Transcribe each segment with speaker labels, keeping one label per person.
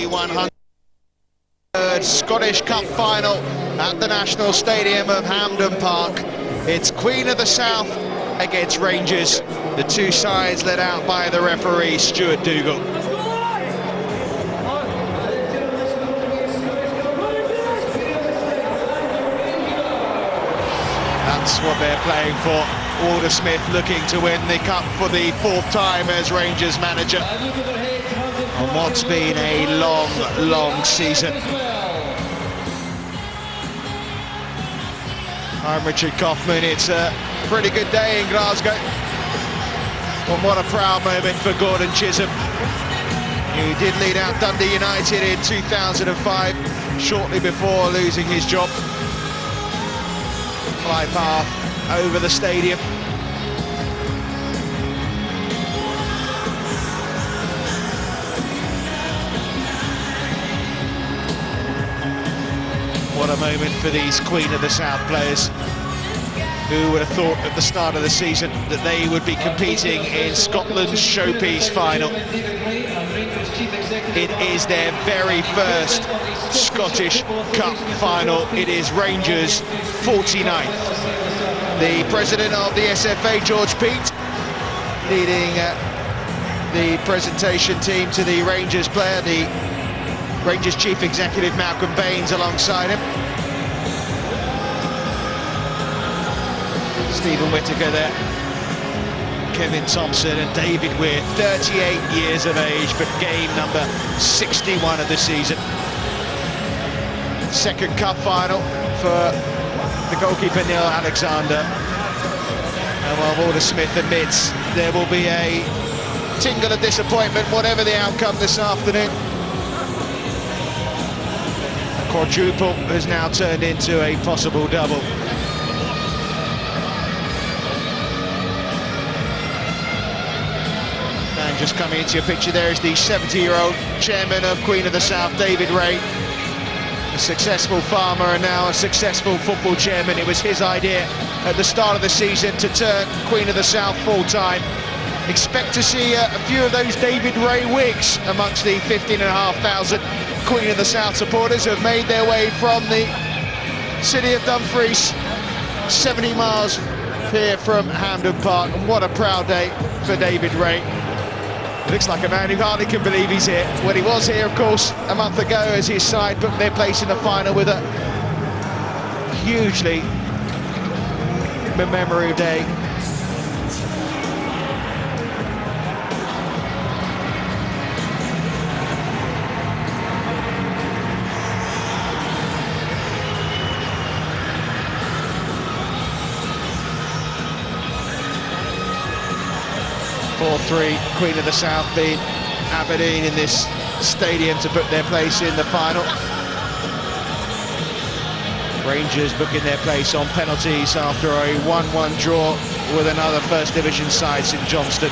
Speaker 1: 103rd Scottish Cup final at the National Stadium of Hampden Park. It's Queen of the South against Rangers, the two sides led out by the referee Stuart Dougal. That's what they're playing for. Walter Smith looking to win the cup for the fourth time as Rangers manager on what's been a long season. I'm Richard Kaufman. It's a pretty good day in Glasgow. And what a proud moment for Gordon Chisholm, who did lead out Dundee United in 2005, shortly before losing his job. Fly path over the stadium. What a moment for these Queen of the South players. Who would have thought at the start of the season that they would be competing in Scotland's showpiece final? It is their very first Scottish Cup final. It is Rangers' 49th. The president of the SFA, George Peat, leading the presentation team to the Rangers player, the Rangers chief executive Malcolm Baines alongside him. Stephen Whittaker there, Kevin Thompson and David Weir, 38 years of age, but game number 61 of the season. Second cup final for the goalkeeper Neil Alexander. And while Walter Smith admits there will be a tingle of disappointment whatever the outcome this afternoon. A quadruple has now turned into a possible double. And just coming into your picture there is the 70-year-old chairman of Queen of the South, David Ray. A successful farmer and now a successful football chairman. It was his idea at the start of the season to turn Queen of the South full-time. Expect to see a few of those David Ray wigs amongst the 15,500 Queen of the South supporters who have made their way from the city of Dumfries, 70 miles here from Hampden Park. And what a proud day for David Ray. It looks like a man who hardly can believe he's here. When he was here, of course, a month ago as his side booked their place in the final with a hugely memorable day. Queen of the South beat Aberdeen in this stadium to book their place in the final. Rangers booking their place on penalties after a 1-1 draw with another First Division side, St Johnstone.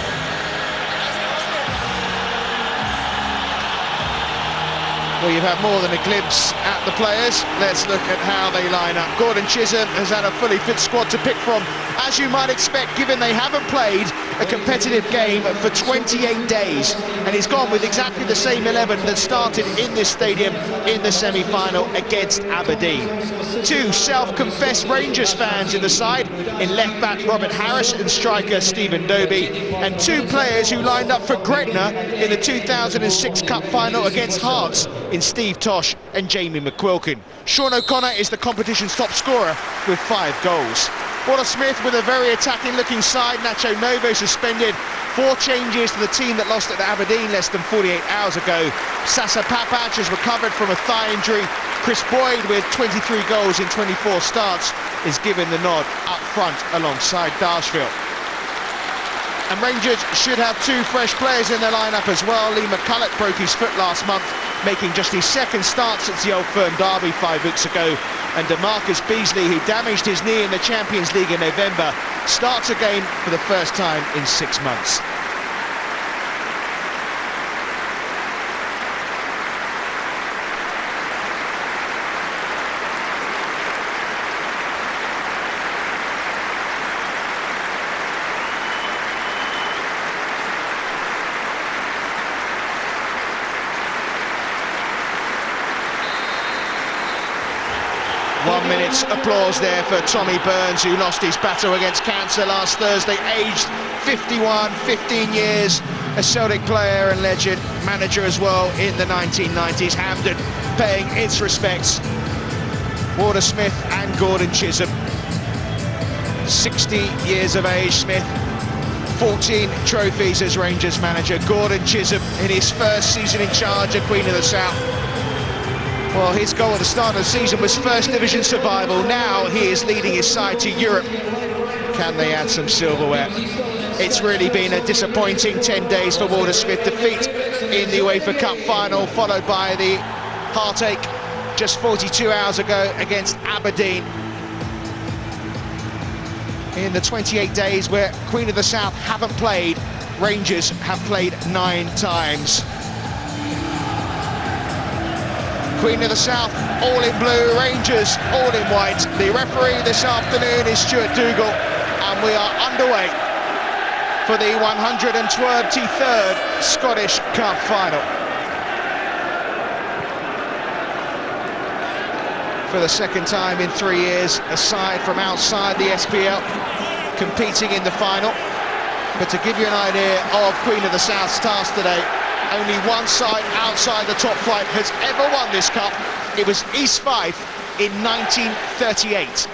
Speaker 1: Well, you've had more than a glimpse at the players. Let's look at how they line up. Gordon Chisholm has had a fully fit squad to pick from, as you might expect, given they haven't played a competitive game for 28 days. And he's gone with exactly the same 11 that started in this stadium in the semi-final against Aberdeen. Two self-confessed Rangers fans in the side, in left-back Robert Harris and striker Stephen Doby, and two players who lined up for Gretna in the 2006 Cup final against Hearts in Steve Tosh and Jamie McQuilkin. Sean O'Connor is the competition's top scorer with 5 goals. Walter Smith with a very attacking-looking side. Nacho Novo suspended. 4 changes to the team that lost at Aberdeen less than 48 hours ago. Sasa Papac has recovered from a thigh injury. Chris Boyd, with 23 goals in 24 starts, is given the nod up front alongside Darshfield. And Rangers should have 2 fresh players in their lineup as well. Lee McCulloch broke his foot last month, making just his second start since the Old Firm derby 5 weeks ago. And DeMarcus Beasley, who damaged his knee in the Champions League in November, starts again for the first time in 6 months. 1 minute's applause there for Tommy Burns, who lost his battle against cancer last Thursday, aged 51, 15 years, a Celtic player and legend, manager as well in the 1990s. Hampden paying its respects. Walter Smith and Gordon Chisholm. 60 years of age, Smith. 14 trophies as Rangers manager. Gordon Chisholm in his first season in charge at Queen of the South. Well, his goal at the start of the season was First Division survival. Now he is leading his side to Europe. Can they add some silverware? It's really been a disappointing 10 days for Walter Smith. Defeat in the UEFA Cup final, followed by the heartache just 42 hours ago against Aberdeen. In the 28 days where Queen of the South haven't played, Rangers have played 9 times. Queen of the South, all in blue, Rangers, all in white. The referee this afternoon is Stuart Dougal, and we are underway for the 123rd Scottish Cup final. For the second time in 3 years, a side from outside the SPL competing in the final. But to give you an idea of Queen of the South's task today, only one side outside the top flight has ever won this cup. It was East Fife in 1938.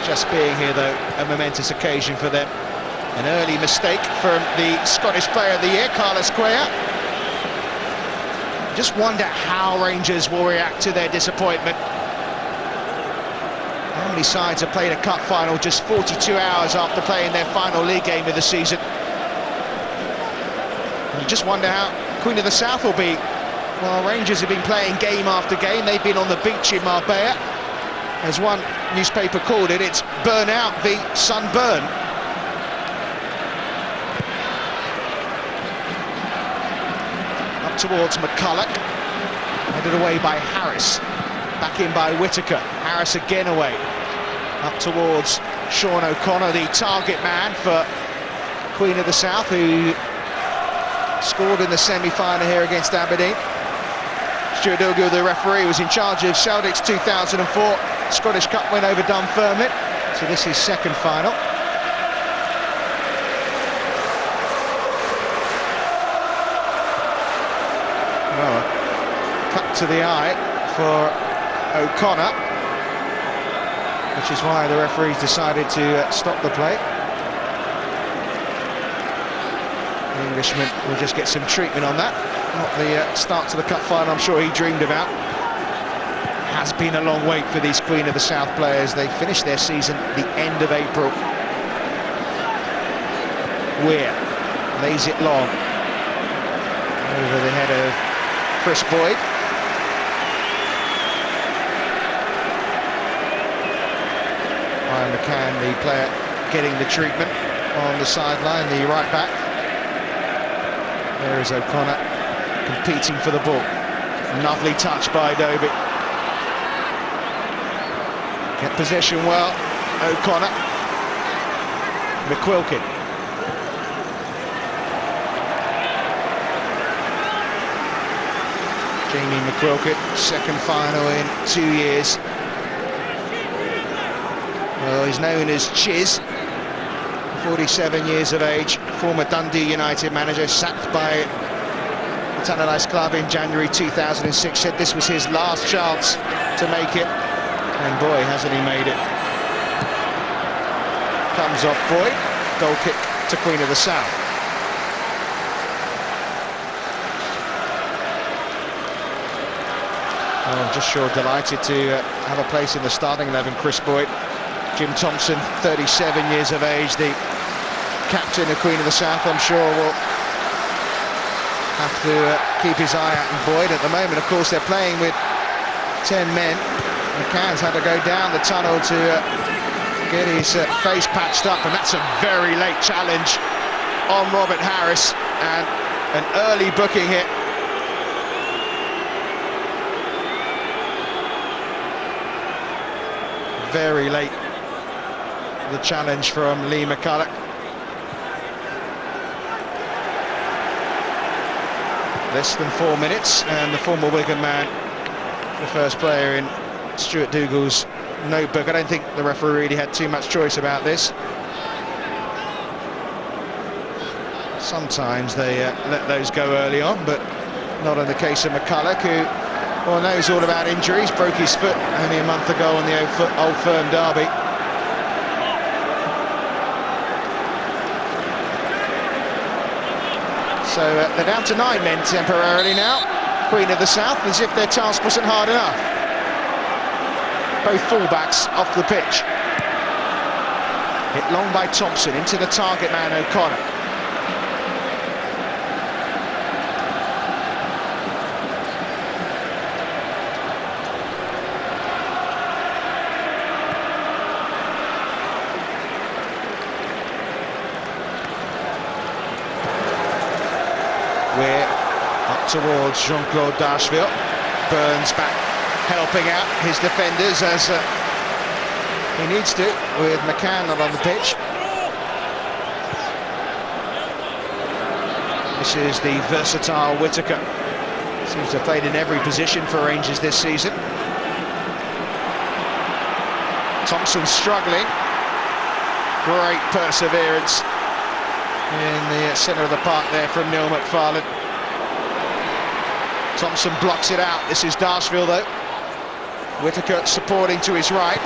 Speaker 1: Just being here, though, a momentous occasion for them. An early mistake from the Scottish Player of the Year, Carlos Cuellar. Just wonder how Rangers will react to their disappointment. How many sides have played a cup final just 42 hours after playing their final league game of the season? And you just wonder how Queen of the South will be. Well, Rangers have been playing game after game. They've been on the beach in Marbella. As one newspaper called it, it's burnout v sunburn. Up towards McCulloch. Headed away by Harris. Back in by Whitaker. Harris again away. Up towards Sean O'Connor, the target man for Queen of the South, who scored in the semi-final here against Aberdeen. Stuart Dougal, the referee, was in charge of Celtic's 2004 Scottish Cup win over Dunfermline. So this is second final. Well, cut to the eye for O'Connor, which is why the referees decided to stop the play. The Englishman will just get some treatment on that. Not the start to the cup final I'm sure he dreamed about. Has been a long wait for these Queen of the South players. They finished their season the end of April. Weir lays it long over the head of Chris Boyd. Ryan McCann, the player getting the treatment on the sideline, the right back. There is O'Connor competing for the ball. Lovely touch by Dobie. Get possession well, O'Connor. McQuilkin. Jamie McQuilkin, second final in 2 years. Well, he's known as Chiz, 47 years of age, former Dundee United manager, sacked by the Tannadice club in January 2006, said this was his last chance to make it, and boy, hasn't he made it. Comes off Boyd, goal kick to Queen of the South. Well, I'm just sure delighted to have a place in the starting 11, Chris Boyd. Jim Thompson, 37 years of age, the captain of Queen of the South, I'm sure will have to keep his eye out on Boyd. At the moment, of course, they're playing with 10 men. McCann's had to go down the tunnel to get his face patched up, and that's a very late challenge on Robert Harris, and an early booking hit. Very late, the challenge from Lee McCulloch. Less than 4 minutes, and the former Wigan man, the first player in Stuart Dougal's notebook. I don't think the referee really had too much choice about this. Sometimes they let those go early on, but not in the case of McCulloch, who knows all about injuries. Broke his foot only a month ago on the Old Firm derby. So they're down to 9 men temporarily now. Queen of the South, as if their task wasn't hard enough. Both fullbacks off the pitch. Hit long by Thompson, into the target man O'Connor. We're up towards Jean-Claude Darcheville. Burns back, helping out his defenders as he needs to, with McCann not on the pitch. This is the versatile Whittaker. Seems to have played in every position for Rangers this season. Thompson struggling. Great perseverance in the centre of the park there from Neil McFarlane. Thompson blocks it out. This is Darcheville though. Whittaker supporting to his right.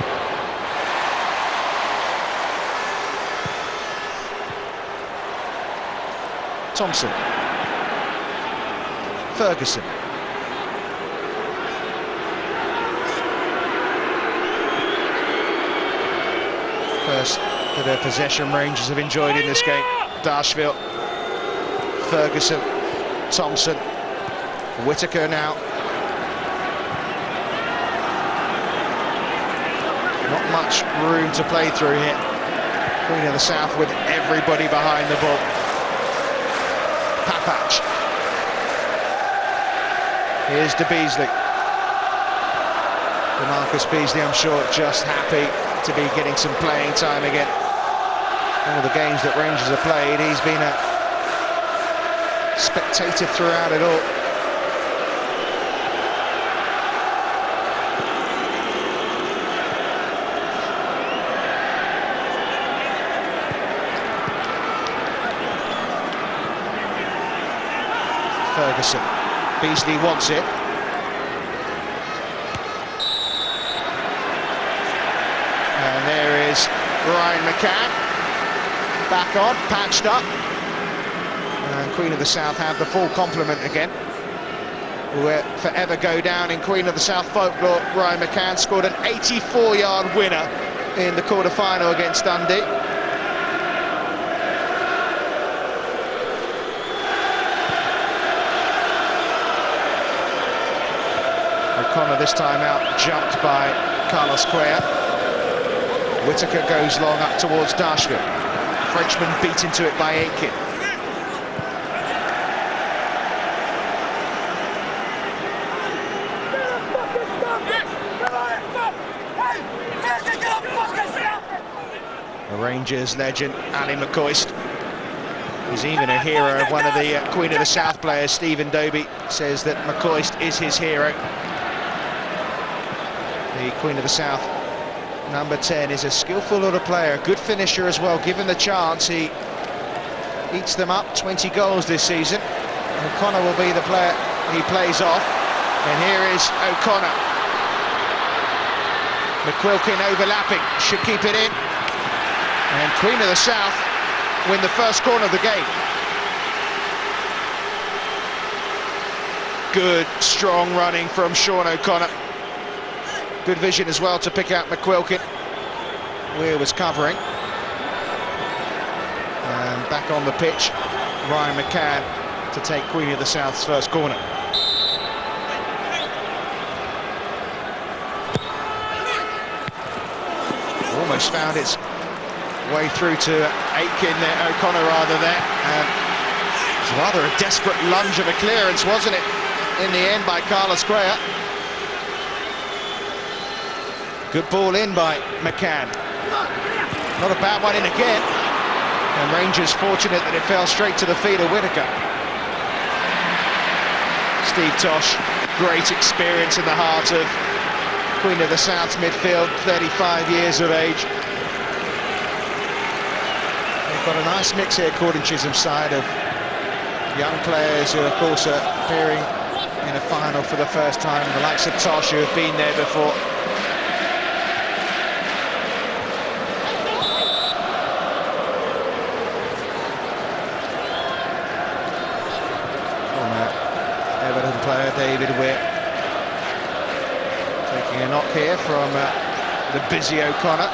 Speaker 1: Thompson. Ferguson. First bit of possession Rangers have enjoyed in this game. Darcheville, Ferguson, Thompson, Whittaker now. Not much room to play through here. Queen of the South with everybody behind the ball. Papach. Here's De Beasley. DeMarcus Beasley, I'm sure, just happy to be getting some playing time again. All the games that Rangers have played, he's been a spectator throughout it all. Ferguson. Beasley wants it. And there is Ryan McCann. Back on, patched up. And Queen of the South have the full complement again. Will forever go down in Queen of the South folklore. Ryan McCann scored an 84-yard winner in the quarter-final against Dundee. O'Connor this time out, jumped by Carlos Cuellar. Whittaker goes long up towards Darcheville. Frenchman beat into it by Aitken. The Rangers legend, Ali McCoist. He's even a hero of one of the Queen of the South players. Stephen Doby says that McCoist is his hero. The Queen of the South, number 10, is a skillful little player, a good finisher as well. Given the chance, he eats them up. 20 goals this season. O'Connor will be the player he plays off. And here is O'Connor. McQuilkin overlapping, should keep it in. And Queen of the South win the first corner of the game. Good, strong running from Sean O'Connor. Good vision as well to pick out McQuilkin. Weir was covering. And back on the pitch, Ryan McCann to take Queen of the South's first corner. Almost found its way through to Aitken there, O'Connor rather there. It was rather a desperate lunge of a clearance, wasn't it, in the end by Carlos Cuellar. Good ball in by McCann. Not a bad one in again. And Rangers fortunate that it fell straight to the feet of Whittaker. Steve Tosh, great experience in the heart of Queen of the South's midfield, 35 years of age. They've got a nice mix here, Gordon Chisholm's side, of young players who, of course, are appearing in a final for the first time, the likes of Tosh, who have been there before. Everton player David Weir taking a knock here from the busy O'Connor.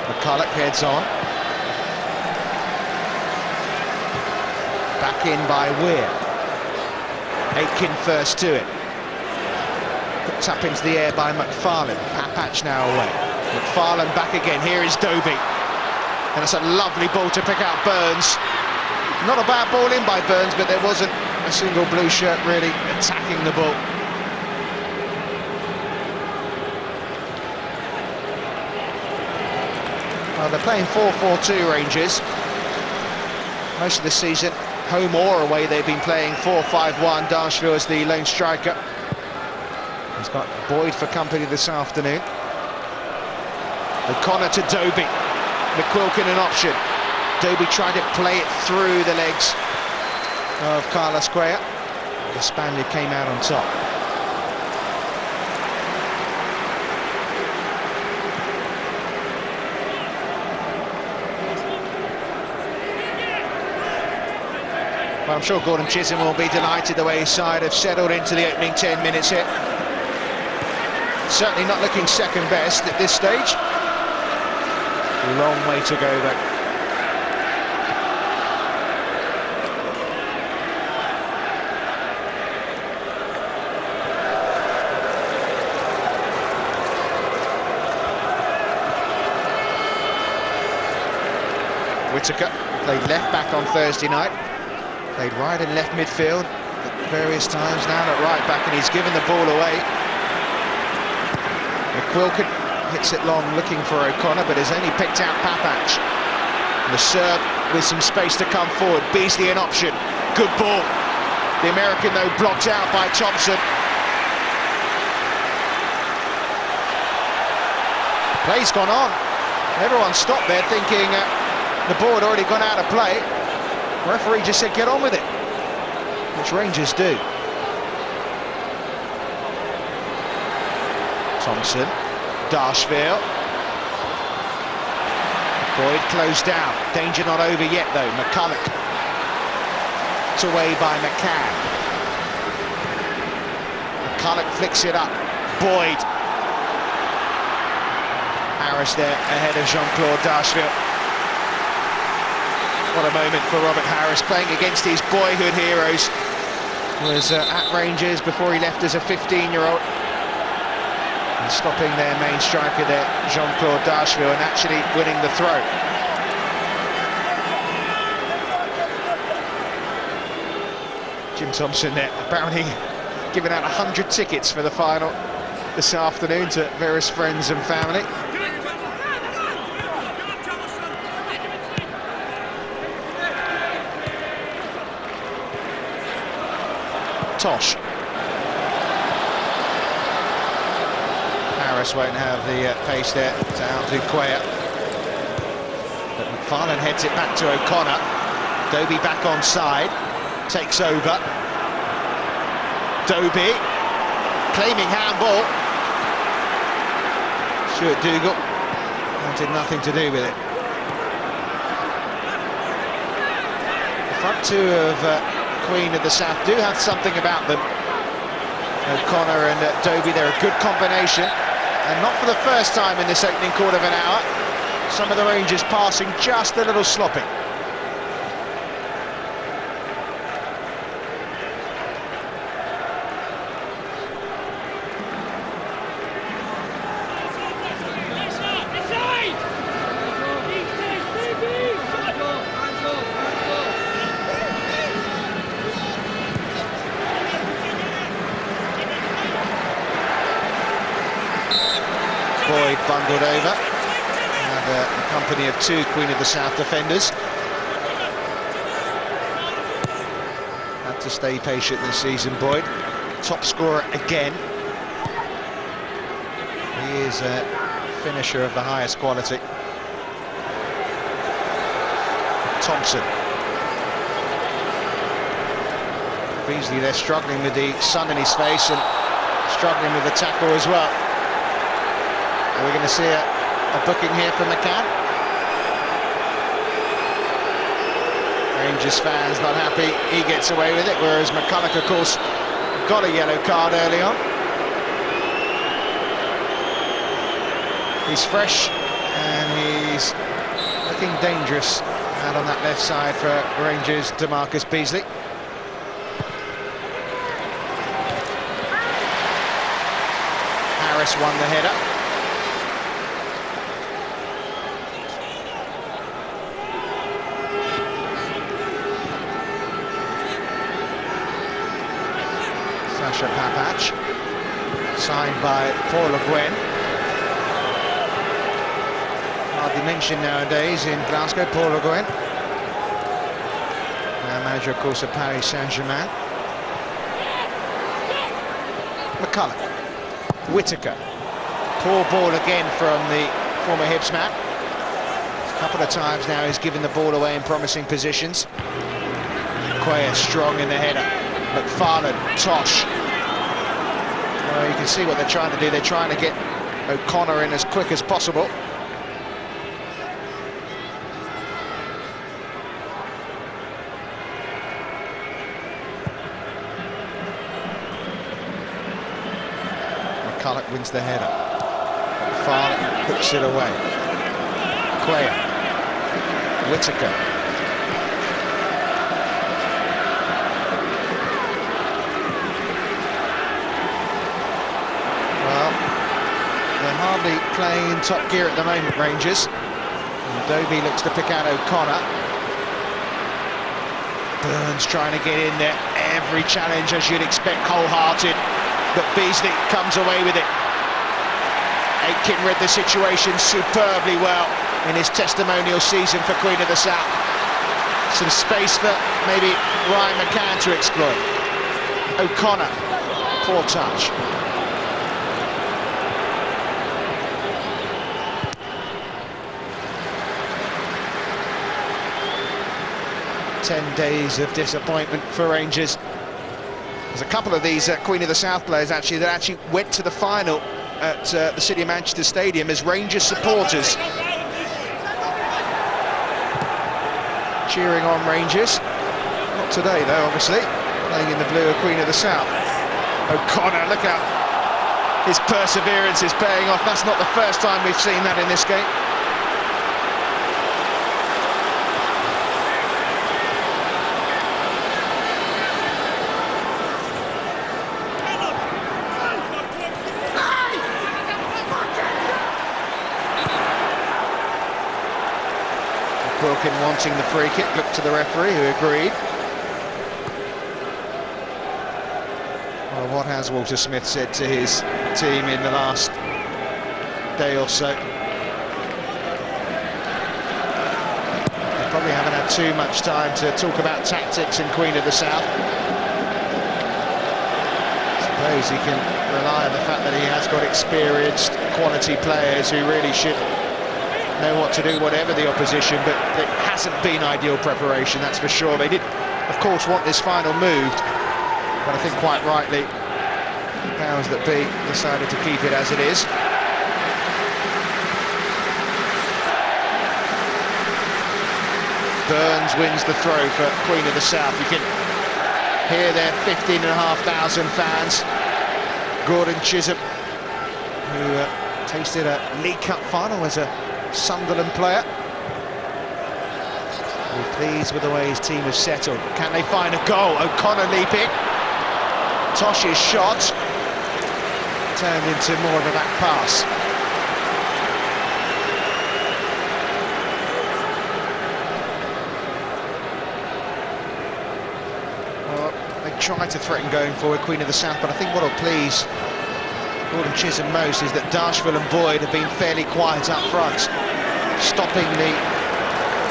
Speaker 1: McCulloch heads on. Back in by Weir. Aitken first to it. Picked up into the air by McFarlane. Papach now away. McFarlane back again, here is Doby. And it's a lovely ball to pick out Burns. Not a bad ball in by Burns, but there wasn't a single blue shirt really attacking the ball. Well, they're playing 4-4-2, Rangers. Most of the season, home or away, they've been playing 4-5-1. Darshville is the lone striker. He's got Boyd for company this afternoon. O'Connor to Doby. McQuilkin an option. Doby tried to play it through the legs of Carlos Cuellar. The Spaniard came out on top. Well, I'm sure Gordon Chisholm will be delighted the way his side have settled into the opening 10 minutes here. Certainly not looking second best at this stage. Long way to go though. Whittaker played left back on Thursday night. Played right and left midfield at various times, now at right back, and he's given the ball away. McQuilkin hits it long, looking for O'Connor, but has only picked out Papach. And the Serb with some space to come forward. Beasley an option. Good ball. The American, though, blocked out by Thompson. Play's gone on. Everyone stopped there thinking the ball had already gone out of play. The referee just said, get on with it, which Rangers do. Thompson. Darshville. Boyd closed down. Danger not over yet though. McCulloch. It's away by McCann. McCulloch flicks it up. Boyd. Harris there ahead of Jean-Claude Darshville. What a moment for Robert Harris, playing against his boyhood heroes. Was at Rangers before he left as a 15-year-old. And stopping their main striker there, Jean-Claude Darshville, and actually winning the throw. Jim Thompson there, apparently giving out 100 tickets for the final this afternoon to various friends and family. Tosh. Harris won't have the pace there to outdo Cuellar. But McFarlane heads it back to O'Connor. Doby back on side. Takes over. Doby. Claiming handball. Stuart Dougal wanted nothing to do with it. The front two of Queen of the South do have something about them. O'Connor and Doby, they're a good combination, and not for the first time in this opening quarter of an hour. Some of the Rangers passing just a little sloppy. Boyd bundled over. the company of two Queen of the South defenders. Had to stay patient this season, Boyd. Top scorer again. He is a finisher of the highest quality. Thompson. Beasley there struggling with the sun in his face and struggling with the tackle as well. Are we going to see a booking here for McCann? Rangers fans not happy, he gets away with it, whereas McCulloch, of course, got a yellow card early on. He's fresh and he's looking dangerous out on that left side for Rangers' DeMarcus Beasley. Harris won the header. Sasha Papach, signed by Paul Le Guen. Hardly mentioned nowadays in Glasgow, Paul Le Guen. Now manager, of course, of Paris Saint-Germain. McCulloch. Whittaker. Poor ball again from the former Hibs man. A couple of times now he's given the ball away in promising positions. Quayer strong in the header. McFarlane, Tosh. Well, you can see what they're trying to do. They're trying to get O'Connor in as quick as possible. McCulloch wins the header. McFarlane hooks it away. Quayer. Whittaker. Hardly playing in top gear at the moment, Rangers. And Dobie looks to pick out O'Connor. Burns trying to get in there. Every challenge, as you'd expect, wholehearted. But Beasley comes away with it. Aitken read the situation superbly well in his testimonial season for Queen of the South. Some space for maybe Ryan McCann to exploit. O'Connor, poor touch. 10 days of disappointment for Rangers. There's a couple of these Queen of the South players that actually went to the final at the City of Manchester Stadium as Rangers supporters, cheering on Rangers. Not today though, obviously, playing in the blue of Queen of the South. O'Connor, look out, his perseverance is paying off. That's not the first time we've seen that in this game. Wilkin wanting the free kick, looked to the referee who agreed. Well, what has Walter Smith said to his team in the last day or so? They probably haven't had too much time to talk about tactics in Queen of the South. I suppose he can rely on the fact that he has got experienced, quality players who really should know what to do, whatever the opposition, but it hasn't been ideal preparation, that's for sure. They did, of course, want this final moved, but I think quite rightly, the powers that be decided to keep it as it is. Burns wins the throw for Queen of the South. You can hear their 15,500 fans. Gordon Chisholm, who tasted a League Cup final as a Sunderland player. We're pleased with the way his team has settled. Can they find a goal? O'Connor leaping. Tosh's shot turned into more of a back pass. Well, they tried to threaten going forward, Queen of the South, but I think what will please Gordon Chisholm most is that Darshville and Boyd have been fairly quiet up front. stopping the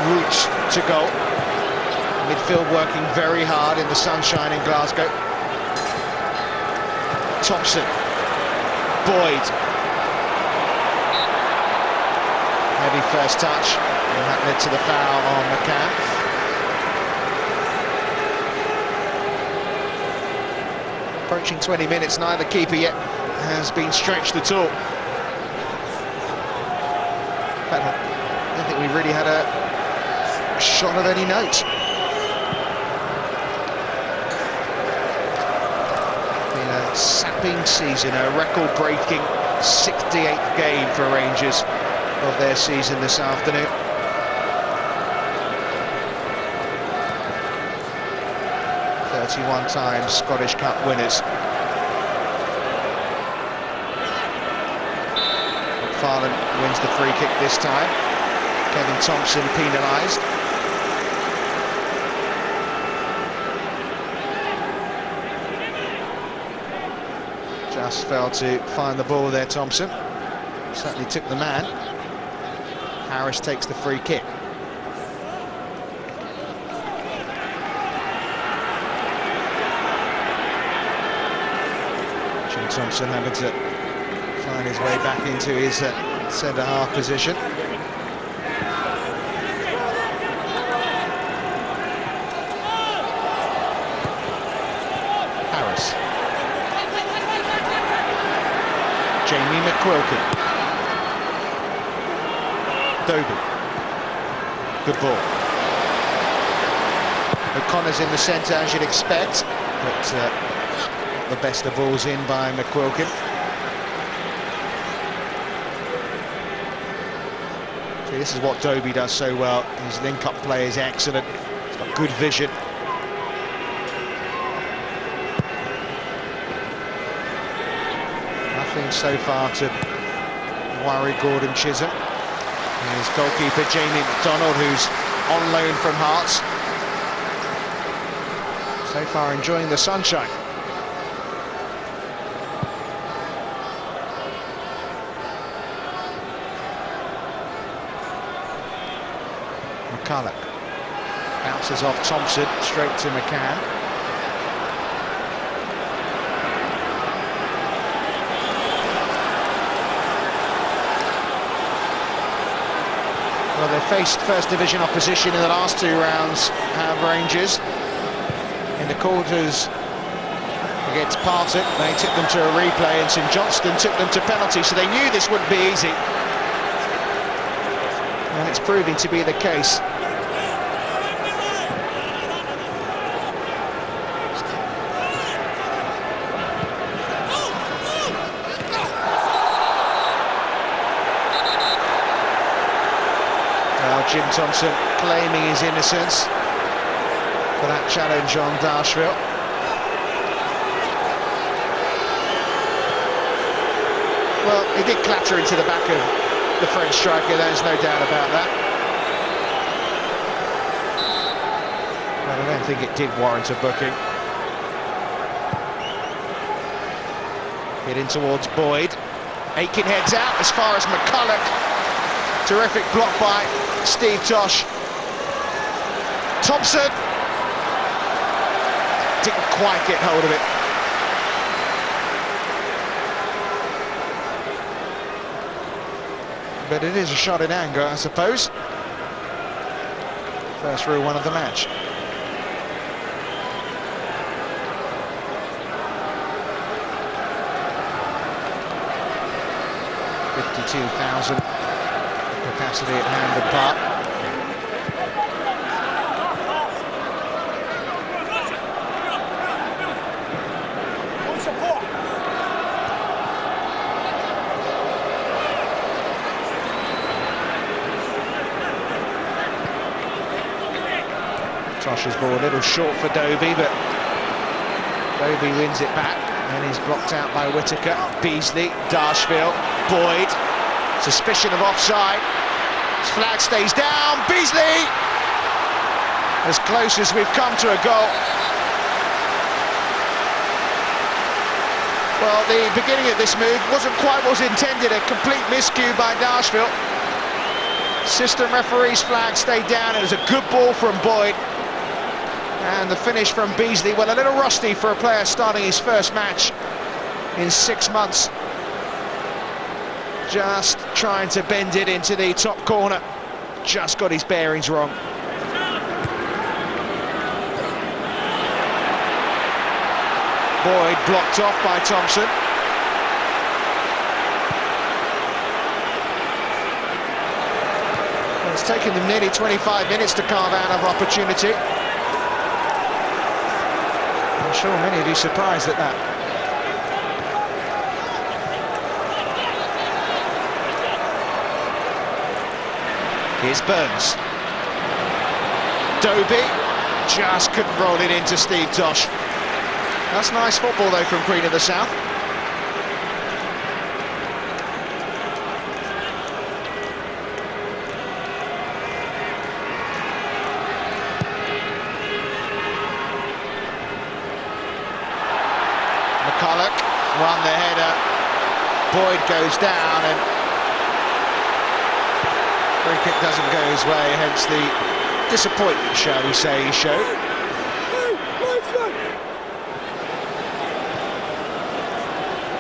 Speaker 1: route to goal. Midfield working very hard in the sunshine in Glasgow. Thompson, Boyd. Heavy first touch, and that led to the foul on McCann. Approaching 20 minutes, neither keeper yet has been stretched at all. But I don't think we really had a shot of any note. Been a sapping season, a record-breaking 68th game for Rangers of their season this afternoon. One-time Scottish Cup winners. McFarlane wins the free kick this time. Kevin Thompson penalised. Just failed to find the ball there, Thompson. Certainly took the man. Harris takes the free kick. Thompson having to find his way back into his centre-half position. Harris. Jamie McQuilkin. Dobie. Good ball. O'Connor's in the centre, as you'd expect, but the best of balls in by McQuilkin. See, this is what Dobie does so well. His link-up play is excellent. He's got good vision. Nothing so far to worry Gordon Chisholm. And his goalkeeper Jamie McDonald, who's on loan from Hearts. So far enjoying the sunshine. McCulloch bounces off Thompson straight to McCann. Well, they faced First Division opposition in the last two rounds, have Rangers. In the quarters against Parton, they took them to a replay, and St Johnstone took them to penalty, so they knew this wouldn't be easy. And it's proving to be the case. Jim Thompson claiming his innocence for that challenge on Darshville. Well, he did clatter into the back of the French striker, there's no doubt about that. But I don't think it did warrant a booking. Hit in towards Boyd. Aiken heads out as far as McCulloch. Terrific block by Steve Tosh. Thompson didn't quite get hold of it. But it is a shot in anger, I suppose. First real one of the match. $52,000 capacity at Hampden Park. Tosh's ball a little short for Dobie, but Dobie wins it back, and he's blocked out by Whittaker. Beasley, Darshville, Boyd, suspicion of offside. His flag stays down. Beasley, as close as we've come to a goal. Well, the beginning of this move wasn't quite what was intended. A complete miscue by Darshville. Assistant referee's flag stayed down. It was a good ball from Boyd. And the finish from Beasley, well, a little rusty for a player starting his first match in 6 months. Just trying to bend it into the top corner. Just got his bearings wrong. Boyd blocked off by Thompson. Well, it's taken them nearly 25 minutes to carve out of opportunity. I'm sure many of you surprised at that. Here's Burns. Dobie just couldn't roll it into Steve Tosh. That's nice football though from Queen of the South. McCulloch won the header. Boyd goes down and free kick doesn't go his way, hence the disappointment, shall we say, he showed.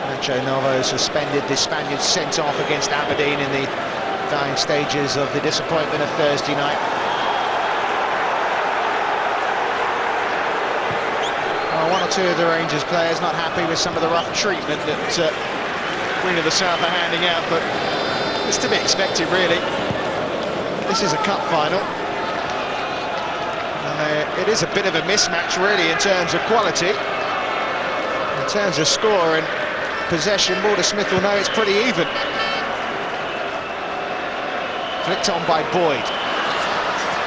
Speaker 1: Nacho Novo suspended, the Spaniards sent off against Aberdeen in the dying stages of the disappointment of Thursday night. Well, one or two of the Rangers players not happy with some of the rough treatment that Queen of the South are handing out, but it's to be expected, really. This is a cup final. It is a bit of a mismatch, really, in terms of quality. In terms of score and possession, Walter Smith will know it's pretty even. Flicked on by Boyd.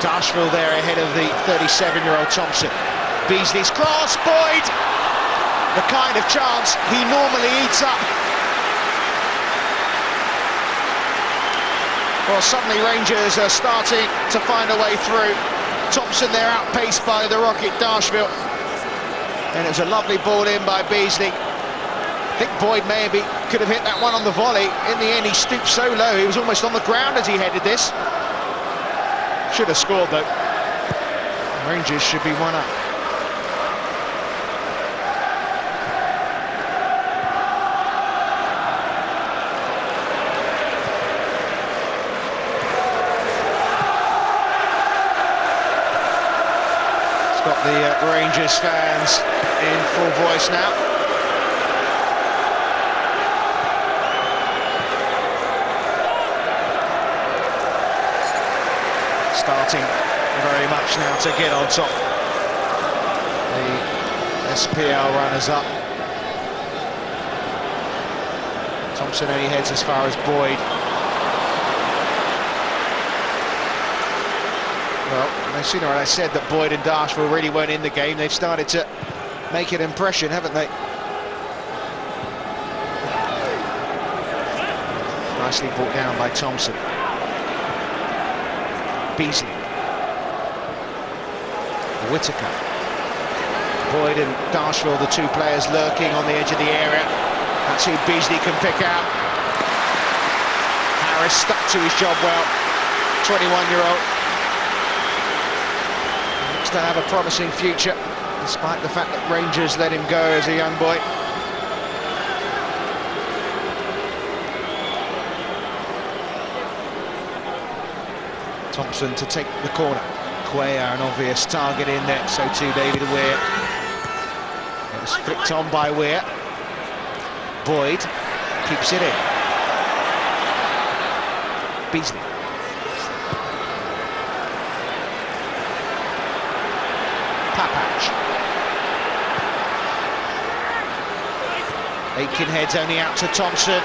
Speaker 1: Darshville there ahead of the 37-year-old Thompson. Beasley's cross, Boyd! The kind of chance he normally eats up. Well, suddenly Rangers are starting to find a way through. Thompson there outpaced by the Rocket Darshville. And it was a lovely ball in by Beasley. I think Boyd maybe could have hit that one on the volley. In the end, he stooped so low, he was almost on the ground as he headed this. Should have scored, though. Rangers should be 1 up. Got the Rangers fans in full voice now. Starting very much now to get on top. The SPL runners-up. Thompson only heads as far as Boyd. Well, no sooner had I said that Boyd and Darshville really weren't in the game, they've started to make an impression, haven't they? Nicely brought down by Thompson. Beasley. Whittaker. Boyd and Darshville, the two players lurking on the edge of the area. That's who Beasley can pick out. Harris stuck to his job well. 21-year-old. To have a promising future, despite the fact that Rangers let him go as a young boy. Thompson to take the corner. Cuellar, an obvious target in there, so too David Weir. It was flicked on by Weir. Boyd keeps it in. Beasley. Aiken heads only out to Thompson.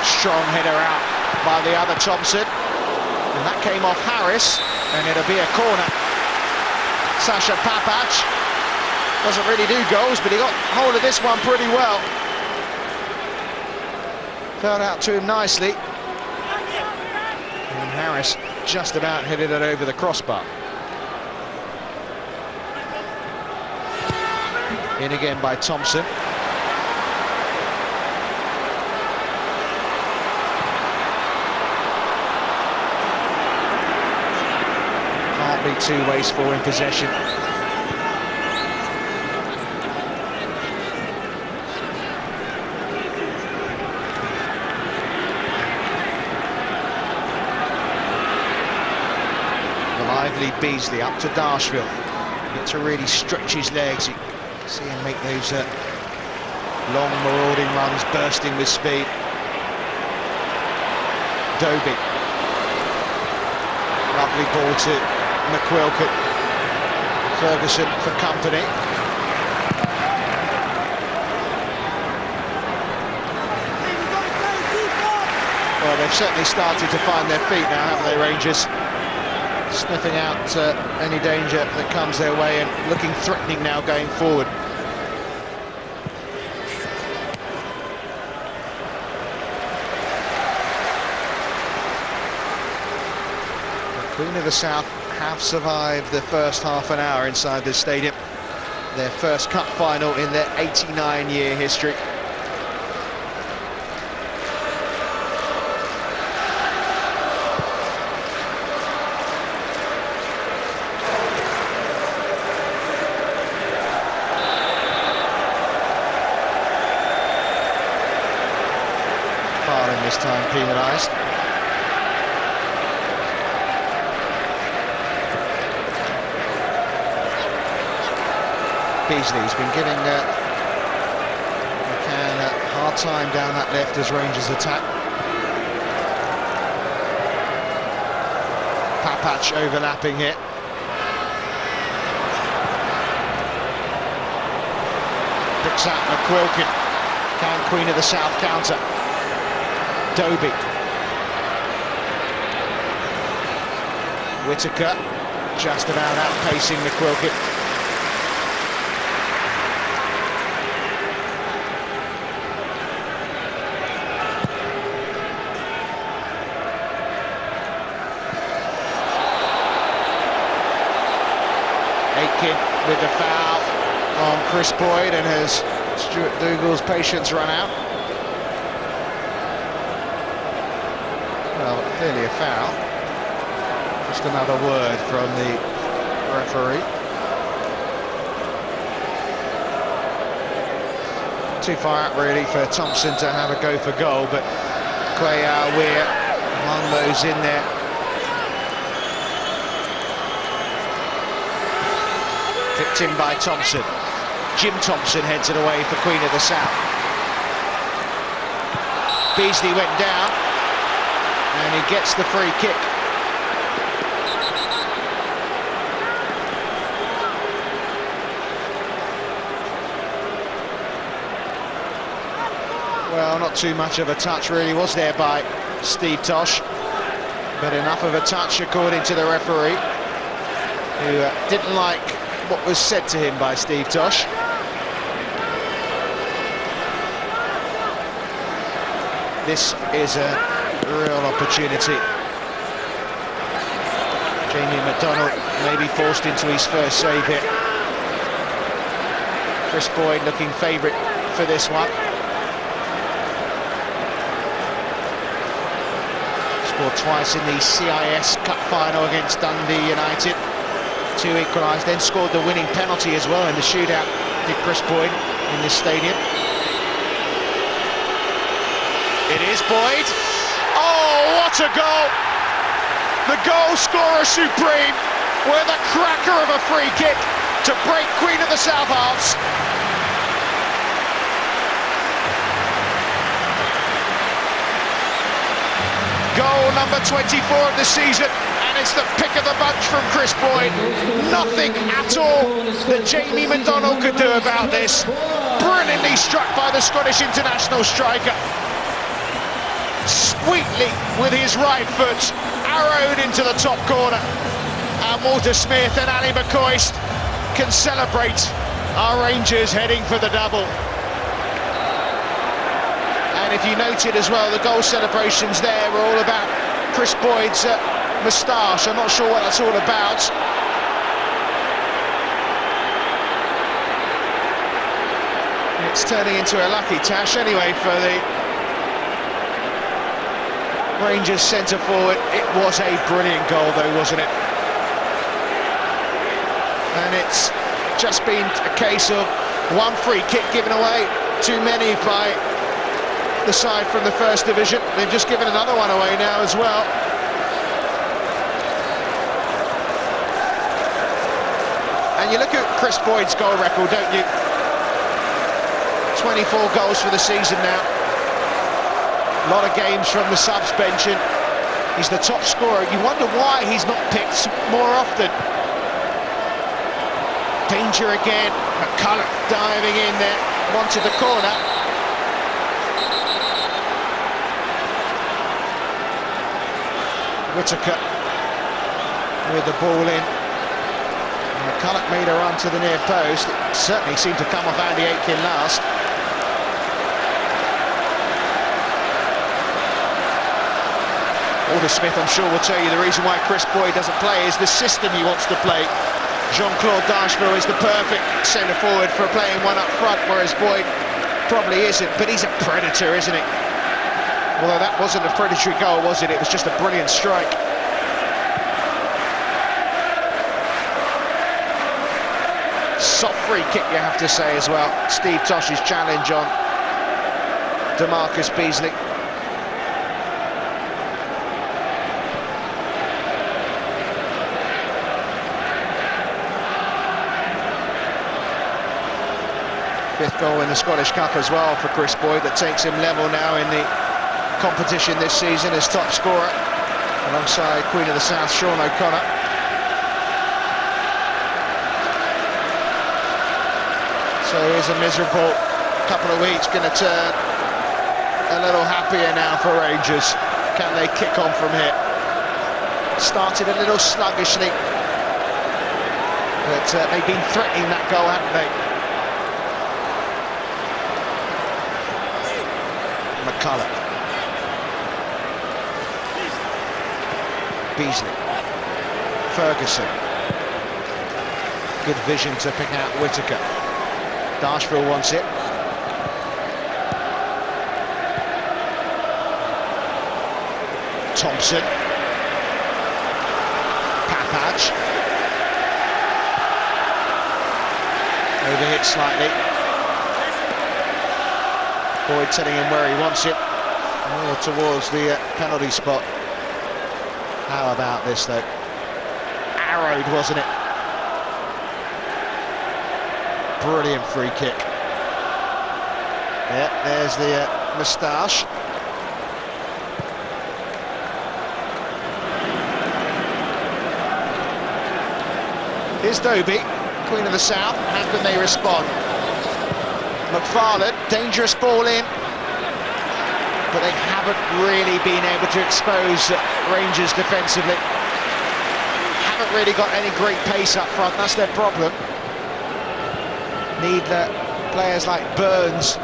Speaker 1: Strong header out by the other Thompson. And that came off Harris, and it'll be a corner. Sasha Papac doesn't really do goals, but he got hold of this one pretty well. Fell out to him nicely. And Harris just about headed it over the crossbar. In again by Thompson. be too wasteful in possession. The lively Beasley up to Darshville. Get to really stretch his legs. You see him make those long marauding runs, bursting with speed. Dobie. Lovely ball to McQuilkin. Ferguson for company. Well, they've certainly started to find their feet now, haven't they, Rangers? Sniffing out any danger that comes their way and looking threatening now going forward. Queen of the South have survived the first half an hour inside this stadium. Their first cup final in their 89-year history. Fouling this time penalised. Beasley's been giving McCann a hard time down that left as Rangers attack. Papach overlapping here. Picks out McQuilkin. Can Queen of the South counter? Dobie. Whitaker just about outpacing McQuilkin. With the foul on Chris Boyd, and has Stuart Dougal's patience run out? Well, clearly a foul. Just another word from the referee. Too far out really for Thompson to have a go for goal, but Quayal Weir among those in there. Picked in by Thompson. Jim Thompson heads it away for Queen of the South. Beasley went down, and he gets the free kick. Well, not too much of a touch really was there by Steve Tosh, but enough of a touch according to the referee, who didn't like what was said to him by Steve Tosh. This is a real opportunity. Jamie McDonald may be forced into his first save here. Chris Boyd looking favourite for this one. Scored twice in the CIS Cup final against Dundee United. 2 equalised, then scored the winning penalty as well in the shootout, did Chris Boyd in this stadium. It is Boyd. Oh, what a goal! The goal scorer supreme with a cracker of a free kick to break Queen of the South hearts. Goal number 24 of the season, and it's the pick of the bunch from Chris Boyd. Nothing at all that Jamie McDonald could do about this. Brilliantly struck by the Scottish international striker. Sweetly with his right foot, arrowed into the top corner. And Walter Smith and Ali McCoist can celebrate. Our Rangers heading for the double. And if you noted as well, the goal celebrations there were all about Chris Boyd's moustache. I'm not sure what that's all about. It's turning into a lucky tash anyway for the Rangers centre forward. It was a brilliant goal though, wasn't it? and it's just been a case of one free kick given away too many by the side from the First Division. They've just given another one away now as well. And you look at Chris Boyd's goal record, don't you? 24 goals for the season now. A lot of games from the subs bench, and he's the top scorer. You wonder why he's not picked more often. Danger again. McCulloch diving in there, wanted the corner. Whittaker with the ball in. McCulloch made a run to the near post. It certainly seemed to come off Andy Aitken last. Alder Smith, I'm sure, will tell you the reason why Chris Boyd doesn't play is the system he wants to play. Jean-Claude Darcheville is the perfect centre-forward for playing one up front, whereas Boyd probably isn't, but he's a predator, isn't he? Although that wasn't a predatory goal, was it? It was just a brilliant strike. Soft free kick, you have to say, as well. Steve Tosh's challenge on DeMarcus Beasley. Fifth goal in the Scottish Cup as well for Chris Boyd, that takes him level now in the competition this season as top scorer, alongside Queen of the South, Sean O'Connor. So here's a miserable couple of weeks, going to turn a little happier now for Rangers. Can they kick on from here? Started a little sluggishly, but they've been threatening that goal, haven't they? McCulloch. Beasley. Ferguson. Good vision to pick out Whittaker. Darcheville wants it. Thompson. Papaj. Overhit slightly. Boyd telling him where he wants it, more towards the penalty spot. How about this, though? Arrowed, wasn't it? Brilliant free kick. Yeah, there's the moustache. Here's Dobie, Queen of the South. How can they respond? McFarlane, dangerous ball in, but they haven't really been able to expose Rangers defensively. Haven't really got any great pace up front, that's their problem. Need players like Burns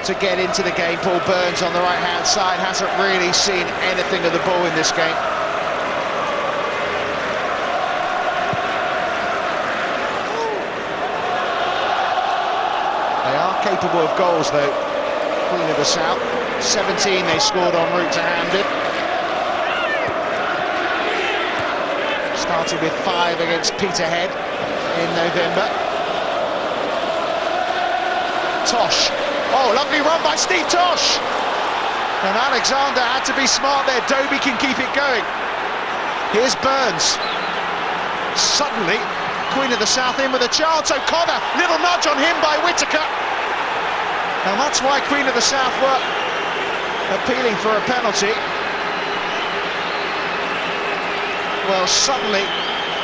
Speaker 1: to get into the game. Paul Burns on the right-hand side hasn't really seen anything of the ball in this game. Capable of goals, though, Queen of the South. 17 they scored en route to Hampden. Started with 5 against Peterhead in November. Tosh. Oh, lovely run by Steve Tosh. And Alexander had to be smart there. Dobie can keep it going. Here's Burns. Suddenly, Queen of the South in with a chance. O'Connor, little nudge on him by Whittaker. And that's why Queen of the South were appealing for a penalty. Well, suddenly,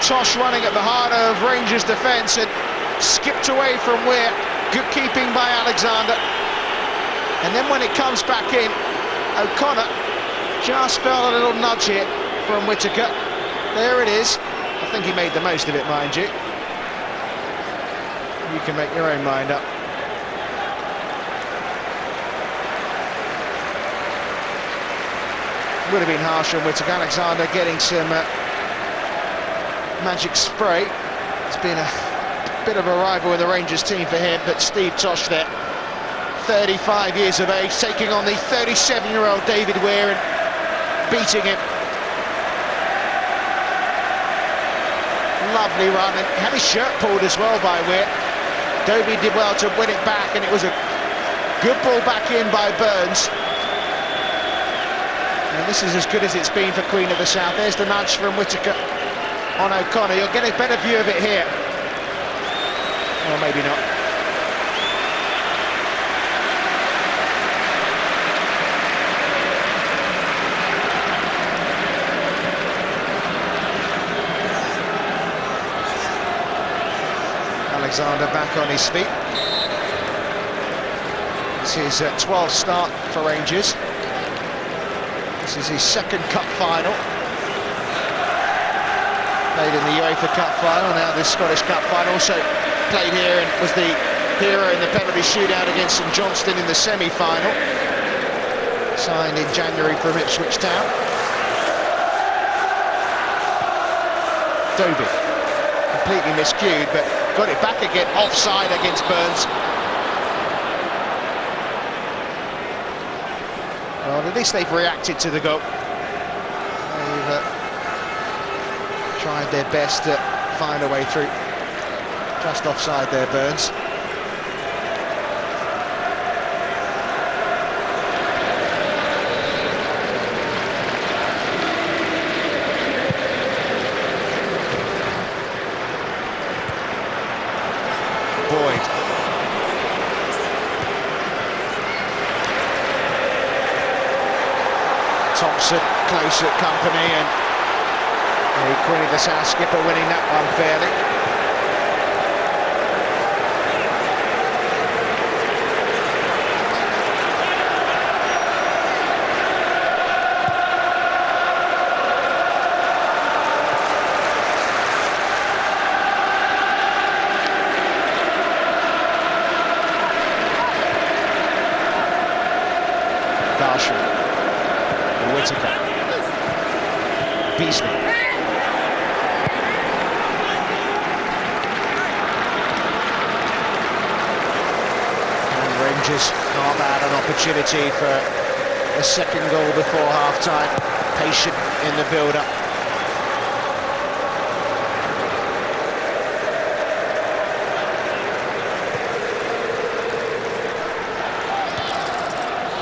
Speaker 1: Tosh running at the heart of Rangers' defence and skipped away from Weir. Good keeping by Alexander. And then when it comes back in, O'Connor just felt a little nudge here from Whittaker. There it is. I think he made the most of it, mind you. You can make your own mind up. Would have been harsh on Whittaker. Alexander getting some magic spray. It's been a bit of a rival in the Rangers team for him, but Steve Tosh there, 35 years of age, taking on the 37-year-old David Weir and beating him. Lovely run, and he had his shirt pulled as well by Weir. Dobie did well to win it back, and it was a good ball back in by Burns. And this is as good as it's been for Queen of the South. There's the nudge from Whittaker on O'Connor. You'll get a better view of it here. Or maybe not. Alexander back on his feet. This is a 12th start for Rangers. This is his second cup final. Played in the UEFA Cup final, now this Scottish Cup final. Also played here and was the hero in the penalty shootout against St Johnstone in the semi-final. Signed in January from Ipswich Town. Dobie, completely miscued, but got it back again, offside against Burns. Well, at least they've reacted to the goal. They've tried their best to find a way through. Just offside there, Burns. Boyd. Thompson close at company, and the Queen of the South skipper winning that one fairly. Darshall. Whittaker. Beasley. And Rangers carve out an opportunity for a second goal before half-time. Patient in the build-up.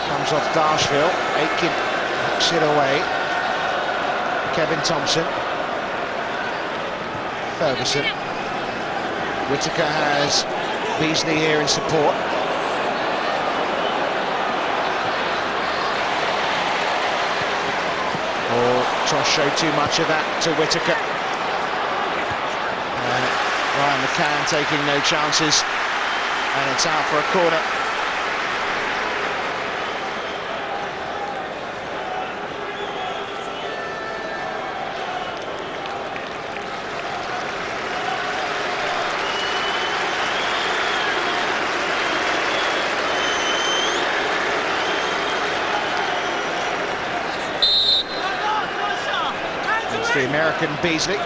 Speaker 1: Comes off Darshall. Aitken knocks it away. Kevin Thompson. Ferguson. Whittaker has Beasley here in support. Or Tross showed too much of that to Whittaker. And Ryan McCann taking no chances. And it's out for a corner. The American Beasley,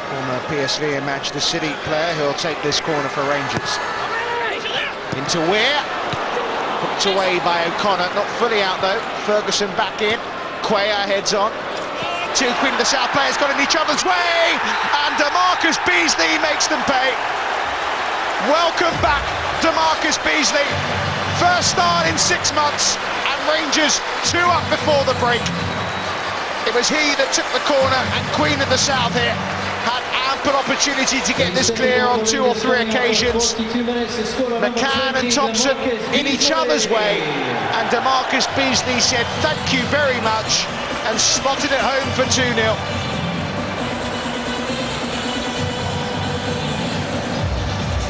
Speaker 1: former PSV and Manchester City player, who'll take this corner for Rangers. Into Weir, hooked away by O'Connor, not fully out though. Ferguson back in, Cuellar heads on. Two Queen of the South players got in each other's way, and DeMarcus Beasley makes them pay. Welcome back, DeMarcus Beasley. First start in 6 months, and Rangers 2 up before the break. It was he that took the corner, and Queen of the South here had ample opportunity to get this clear on 2 or 3 occasions. McCann and Thompson in each other's way, and DeMarcus Beasley said thank you very much and slotted it home for 2-0.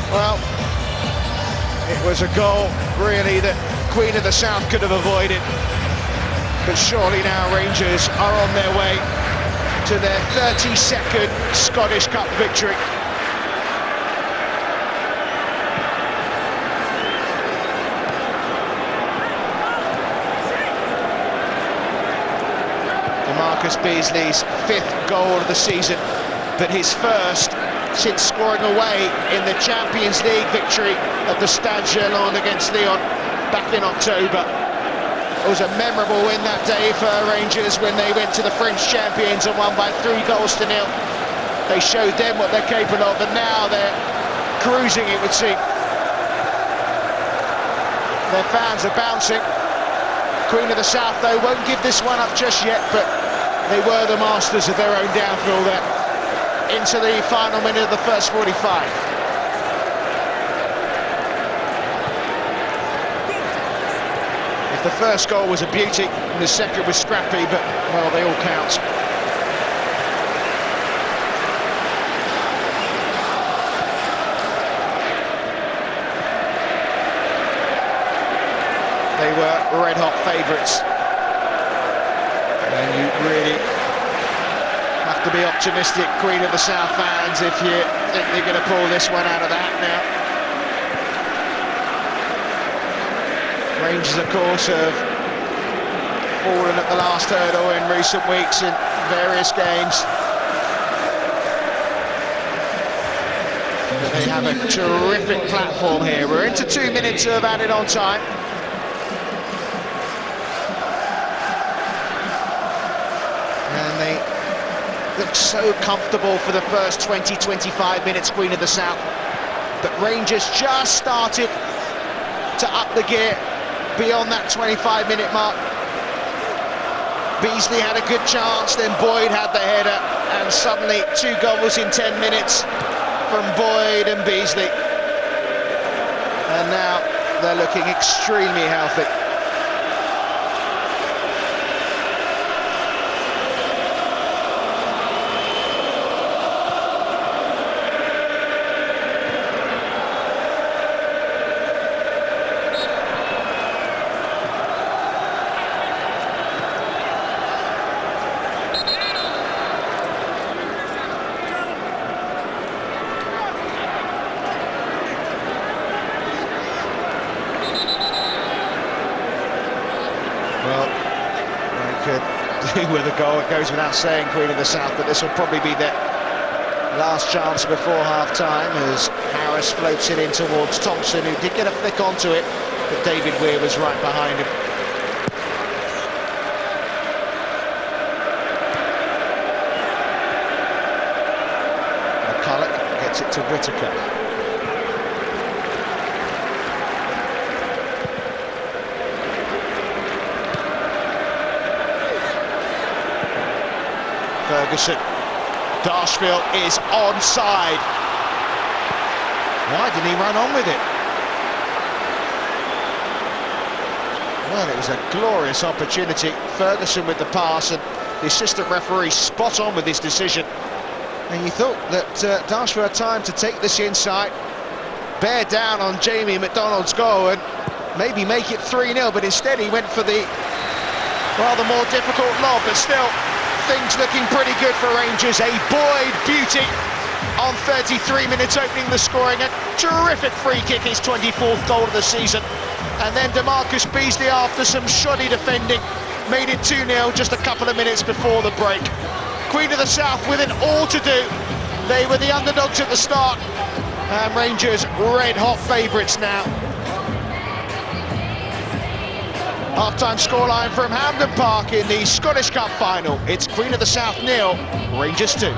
Speaker 1: Well, it was a goal really that Queen of the South could have avoided. But surely now Rangers are on their way to their 32nd Scottish Cup victory. DeMarcus Beasley's 5th goal of the season, but his first since scoring away in the Champions League victory at the Stade Gerland against Lyon back in October. It was a memorable win that day for Rangers when they went to the French champions and won by 3 goals to 0. They showed them what they're capable of, and now they're cruising, it would seem. Their fans are bouncing. Queen of the South, though, won't give this one up just yet, but they were the masters of their own downfall there. Into the final minute of the first 45. If the first goal was a beauty, and the second was scrappy, but, well, they all count. They were red-hot favourites. And you really have to be optimistic, Queen of the South fans, if you think they're going to pull this one out of the hat now. Rangers, of course, have fallen at the last hurdle in recent weeks in various games. But they have a terrific platform here. We're into 2 minutes of added on time. And they look so comfortable for the first 20-25 minutes, Queen of the South. But Rangers just started to up the gear beyond that 25-minute mark. Beasley had a good chance, then Boyd had the header, and suddenly 2 goals in 10 minutes from Boyd and Beasley. And now they're looking extremely healthy. Well, they could do with a goal, it goes without saying, Queen of the South, but this will probably be their last chance before half-time as Harris floats it in towards Thompson, who did get a flick onto it, but David Weir was right behind him. McCulloch gets it to Whittaker. Ferguson. Darshfield is onside. Why didn't he run on with it? Well, it was a glorious opportunity. Ferguson with the pass, and the assistant referee spot on with his decision. And you thought that Darshfield had time to take this inside, bear down on Jamie McDonald's goal, and maybe make it 3-0, but instead he went for the rather more difficult lob, but still, things looking pretty good for Rangers. A Boyd beauty on 33 minutes, opening the scoring. A terrific free kick, his 24th goal of the season. And then DeMarcus Beasley, after some shoddy defending, made it 2-0 just a couple of minutes before the break. Queen of the South with it all to do. They were the underdogs at the start, and Rangers red-hot favourites now. Half-time scoreline from Hampden Park in the Scottish Cup final. It's Queen of the South 0, Rangers 2.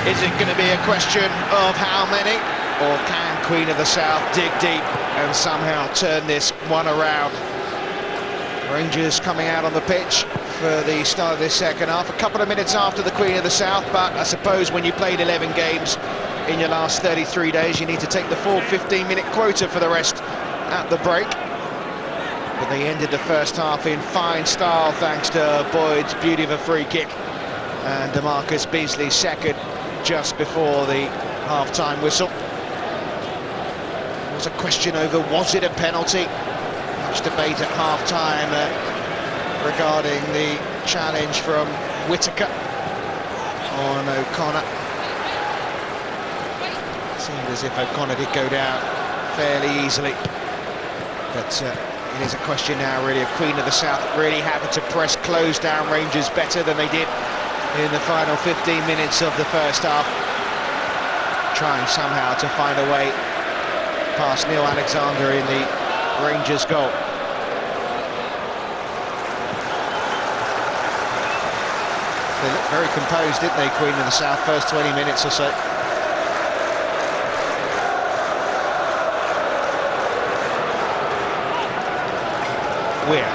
Speaker 1: Is it going to be a question of how many? Or can Queen of the South dig deep and somehow turn this one around? Rangers coming out on the pitch for the start of this second half, a couple of minutes after the Queen of the South, but I suppose when you played 11 games in your last 33 days, you need to take the full 15-minute quota for the rest at the break. But they ended the first half in fine style thanks to Boyd's beauty of a free kick and DeMarcus Beasley's second just before the half-time whistle. There was a question over, was it a penalty? Much debate at half-time regarding the challenge from Whittaker on O'Connor. Seemed as if O'Connor did go down fairly easily, but it is a question now really of Queen of the South really having to press close down Rangers better than they did in the final 15 minutes of the first half, trying somehow to find a way past Neil Alexander in the Rangers goal. They looked very composed, didn't they, Queen of the South, first 20 minutes or so. Weir.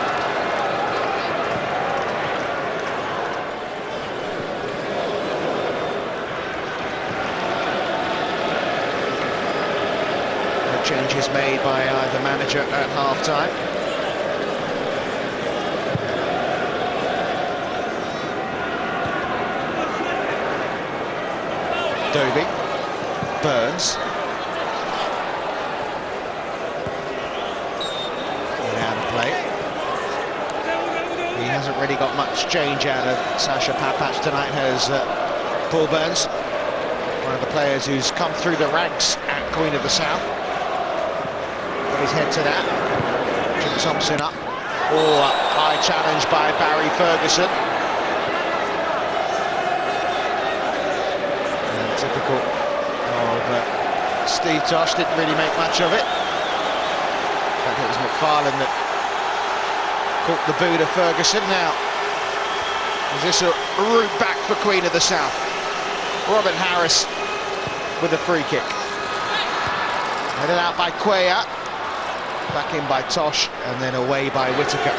Speaker 1: No changes made by either manager at half-time. Dobie, Burns, out of play. He hasn't really got much change out of Sasha Papac tonight, has Paul Burns, one of the players who's come through the ranks at Queen of the South. Got his head to that. Jim Thompson up. Oh, high challenge by Barry Ferguson. Typical of Steve Tosh, didn't really make much of it. I think it was McFarlane that caught the boot of Ferguson. Now, is this a route back for Queen of the South? Robin Harris with a free kick. Headed out by Cuellar, back in by Tosh, and then away by Whittaker.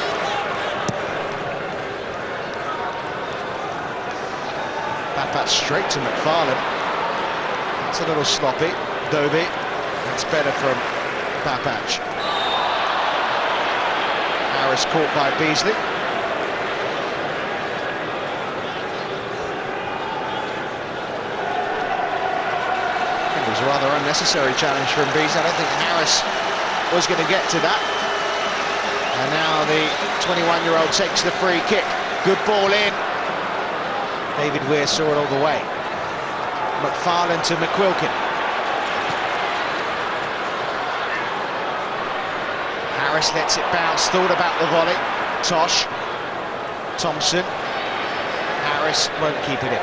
Speaker 1: Papac straight to McFarlane. It's a little sloppy. Dobie, that's better from Papac. Harris caught by Beasley. I think it was a rather unnecessary challenge from Beasley. I don't think Harris was going to get to that. And now the 21-year-old takes the free kick. Good ball in. David Weir saw it all the way. McFarlane to McQuilkin. Harris lets it bounce, thought about the volley. Tosh, Thompson, Harris won't keep it in.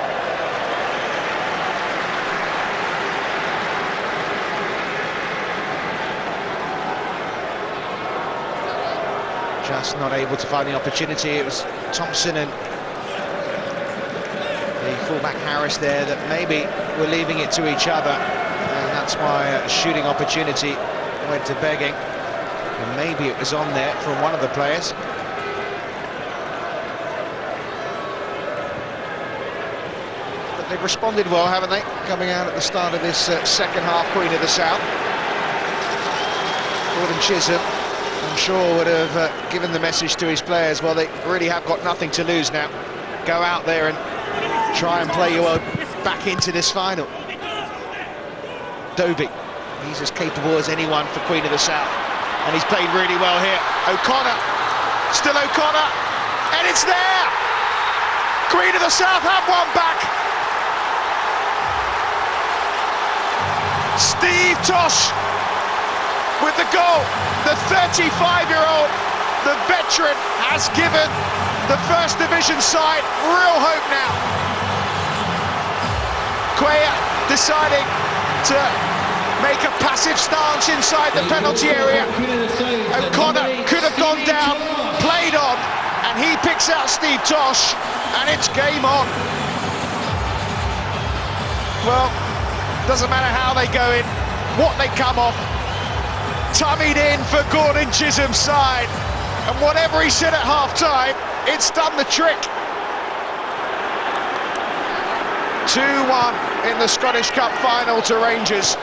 Speaker 1: Just not able to find the opportunity. It was Thompson and the fullback Harris there that maybe were leaving it to each other, and that's why a shooting opportunity went to begging, and maybe it was on there from one of the players. But they've responded well, haven't they, coming out at the start of this second half. Queen of the South. Gordon Chisholm, I'm sure, would have given the message to his players, well, they really have got nothing to lose now. Go out there and try and play your way back into this final. Dobie, he's as capable as anyone for Queen of the South, and he's played really well here. O'Connor, still O'Connor, and it's there! Queen of the South have one back. Steve Tosh with the goal. The 35-year-old, the veteran, has given the First Division side real hope now. Cuellar deciding to make a passive stance inside the penalty area. O'Connor could have gone down, played on, and he picks out Steve Tosh, and it's game on. Well, doesn't matter how they go in, what they come off. Tummied in for Gordon Chisholm's side. And whatever he said at half-time, it's done the trick. 2-1 in the Scottish Cup final to Rangers.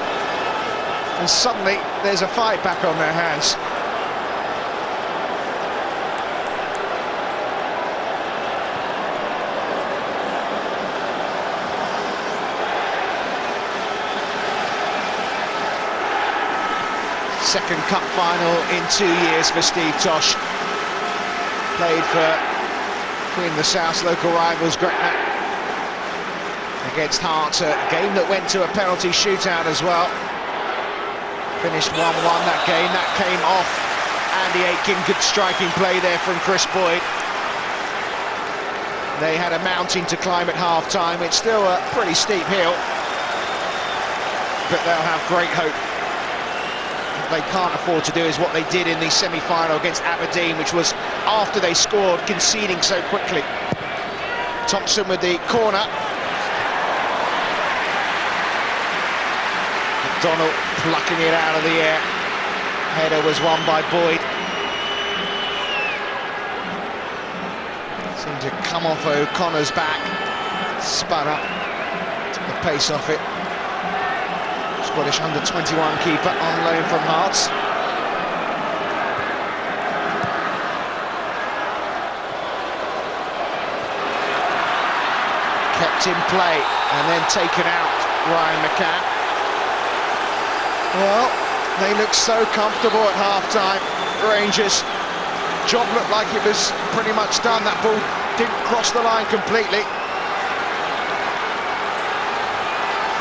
Speaker 1: And suddenly there's a fight back on their hands. Second cup final in 2 years for Steve Tosh. Played for Queen of the South's local rivals Gretna against Hearts, a game that went to a penalty shootout as well. Finished 1-1 that game. That came off Andy Aitken. Good striking play there from Chris Boyd. They had a mountain to climb at half-time. It's still a pretty steep hill, but they'll have great hope. What they can't afford to do is what they did in the semi-final against Aberdeen, which was after they scored, conceding so quickly. Thompson with the corner. McDonald plucking it out of the air. Header was won by Boyd. Seemed to come off O'Connor's back. Spun up. Took the pace off it. Scottish under-21 keeper on loan from Hearts. Kept in play and then taken out, Ryan McCann. Well, they looked so comfortable at half-time, Rangers. Job looked like it was pretty much done. That ball didn't cross the line completely.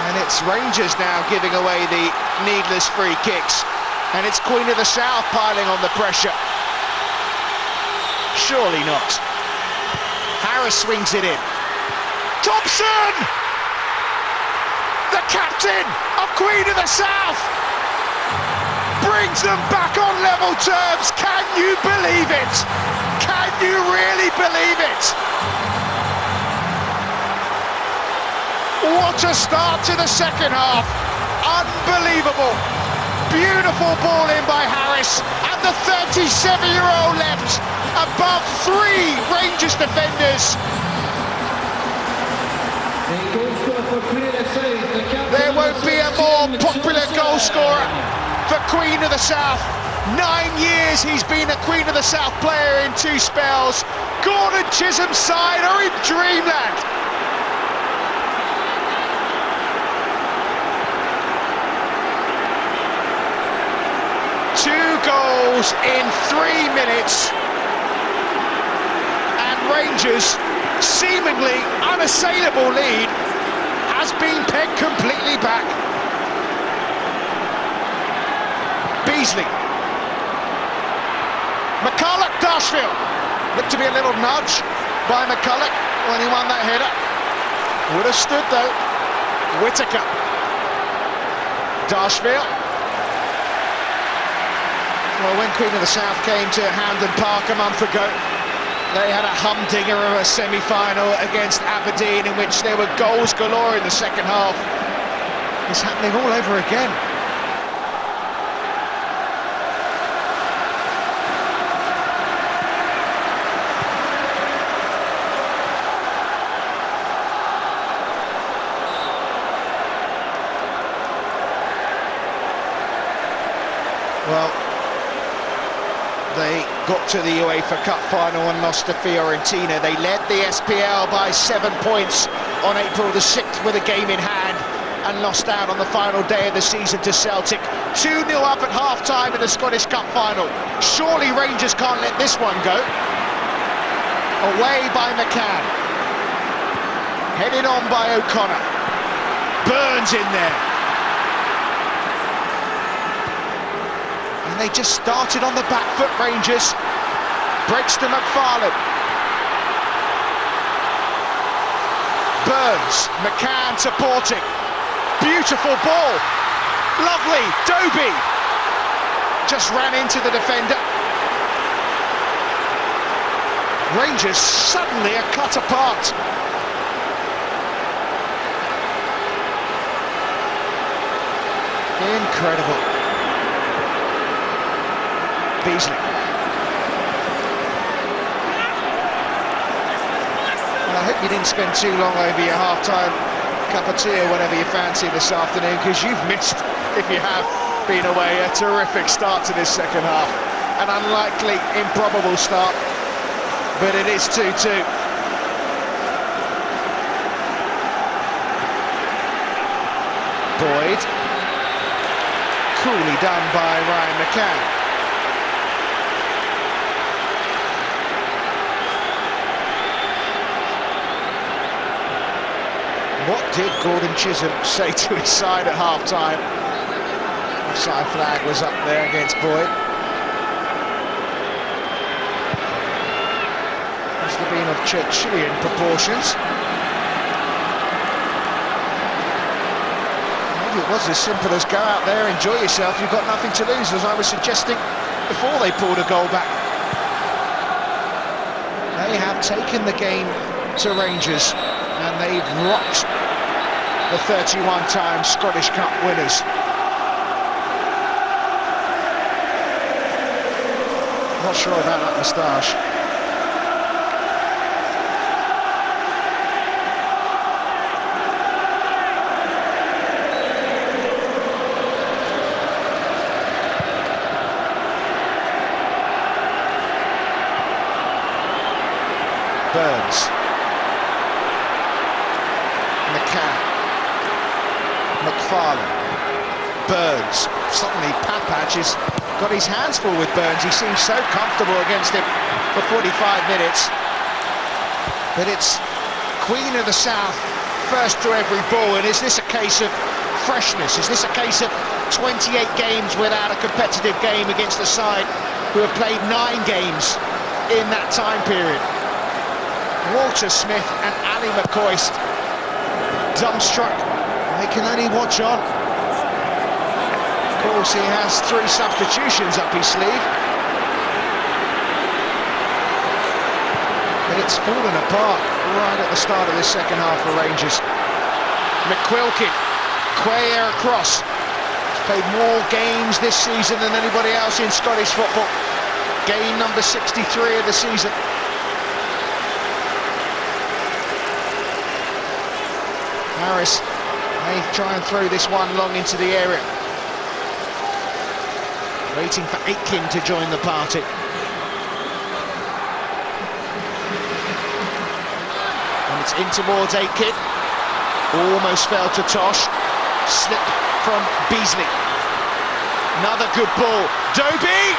Speaker 1: And it's Rangers now giving away the needless free kicks. And it's Queen of the South piling on the pressure. Surely not. Harris swings it in. Thompson! The captain of Queen of the South brings them back on level terms. Can you believe it? Can you really believe it? What a start to the second half. Unbelievable. Beautiful ball in by Harris, and the 37-year-old left above 3 Rangers defenders. There won't be a more popular goal scorer for Queen of the South. 9 years he's been a Queen of the South player in 2 spells. Gordon Chisholm's side are in dreamland. Two goals in 3 minutes, and Rangers' seemingly unassailable lead has been pegged completely back. Beasley. McCulloch, Dashfield. Looked to be a little nudge by McCulloch when he won that header. Would have stood though. Whittaker. Dashfield. Well, when Queen of the South came to Hampden Park a month ago, they had a humdinger of a semi-final against Aberdeen in which there were goals galore in the second half. It's happening all over again. Well, they got to the UEFA Cup final and lost to Fiorentina. They led the SPL by 7 points on April the 6th with a game in hand and lost out on the final day of the season to Celtic. 2-0 up at half-time in the Scottish Cup final. Surely Rangers can't let this one go. Away by McCann. Headed on by O'Connor. Burns in there. They just started on the back foot, Rangers. Breaks to McFarlane. Burns, McCann supporting. Beautiful ball. Lovely, Doby. Just ran into the defender. Rangers suddenly are cut apart. Incredible. Beasley. Well, I hope you didn't spend too long over your half-time cup of tea or whatever you fancy this afternoon, because you've missed, if you have been away, a terrific start to this second half. An unlikely, improbable start, but it is 2-2. Boyd. Coolly done by Ryan McCann. What did Gordon Chisholm say to his side at half-time? Offside flag was up there against Boyd. Must have been of Churchillian proportions. Maybe it was as simple as go out there, enjoy yourself, you've got nothing to lose, as I was suggesting before they pulled a goal back. They have taken the game to Rangers, and they've rocked the 31-time Scottish Cup winners. Not sure about that moustache. Burns. McCann. McFarlane. Burns. Suddenly Papach has got his hands full with Burns. He seems so comfortable against him for 45 minutes. But it's Queen of the South first to every ball. And is this a case of freshness? Is this a case of 28 games without a competitive game against a side who have played 9 games in that time period? Walter Smith and Ali McCoist dumbstruck. They can only watch on. Of course, he has 3 substitutions up his sleeve. But it's fallen apart right at the start of this second half for Rangers. McQuilkin, Cuellar across. He's played more games this season than anybody else in Scottish football. Game number 63 of the season. Harris may try and throw this one long into the area. Waiting for Aitken to join the party. And it's in towards Aitken. Almost fell to Tosh. Slip from Beasley. Another good ball. Dobie!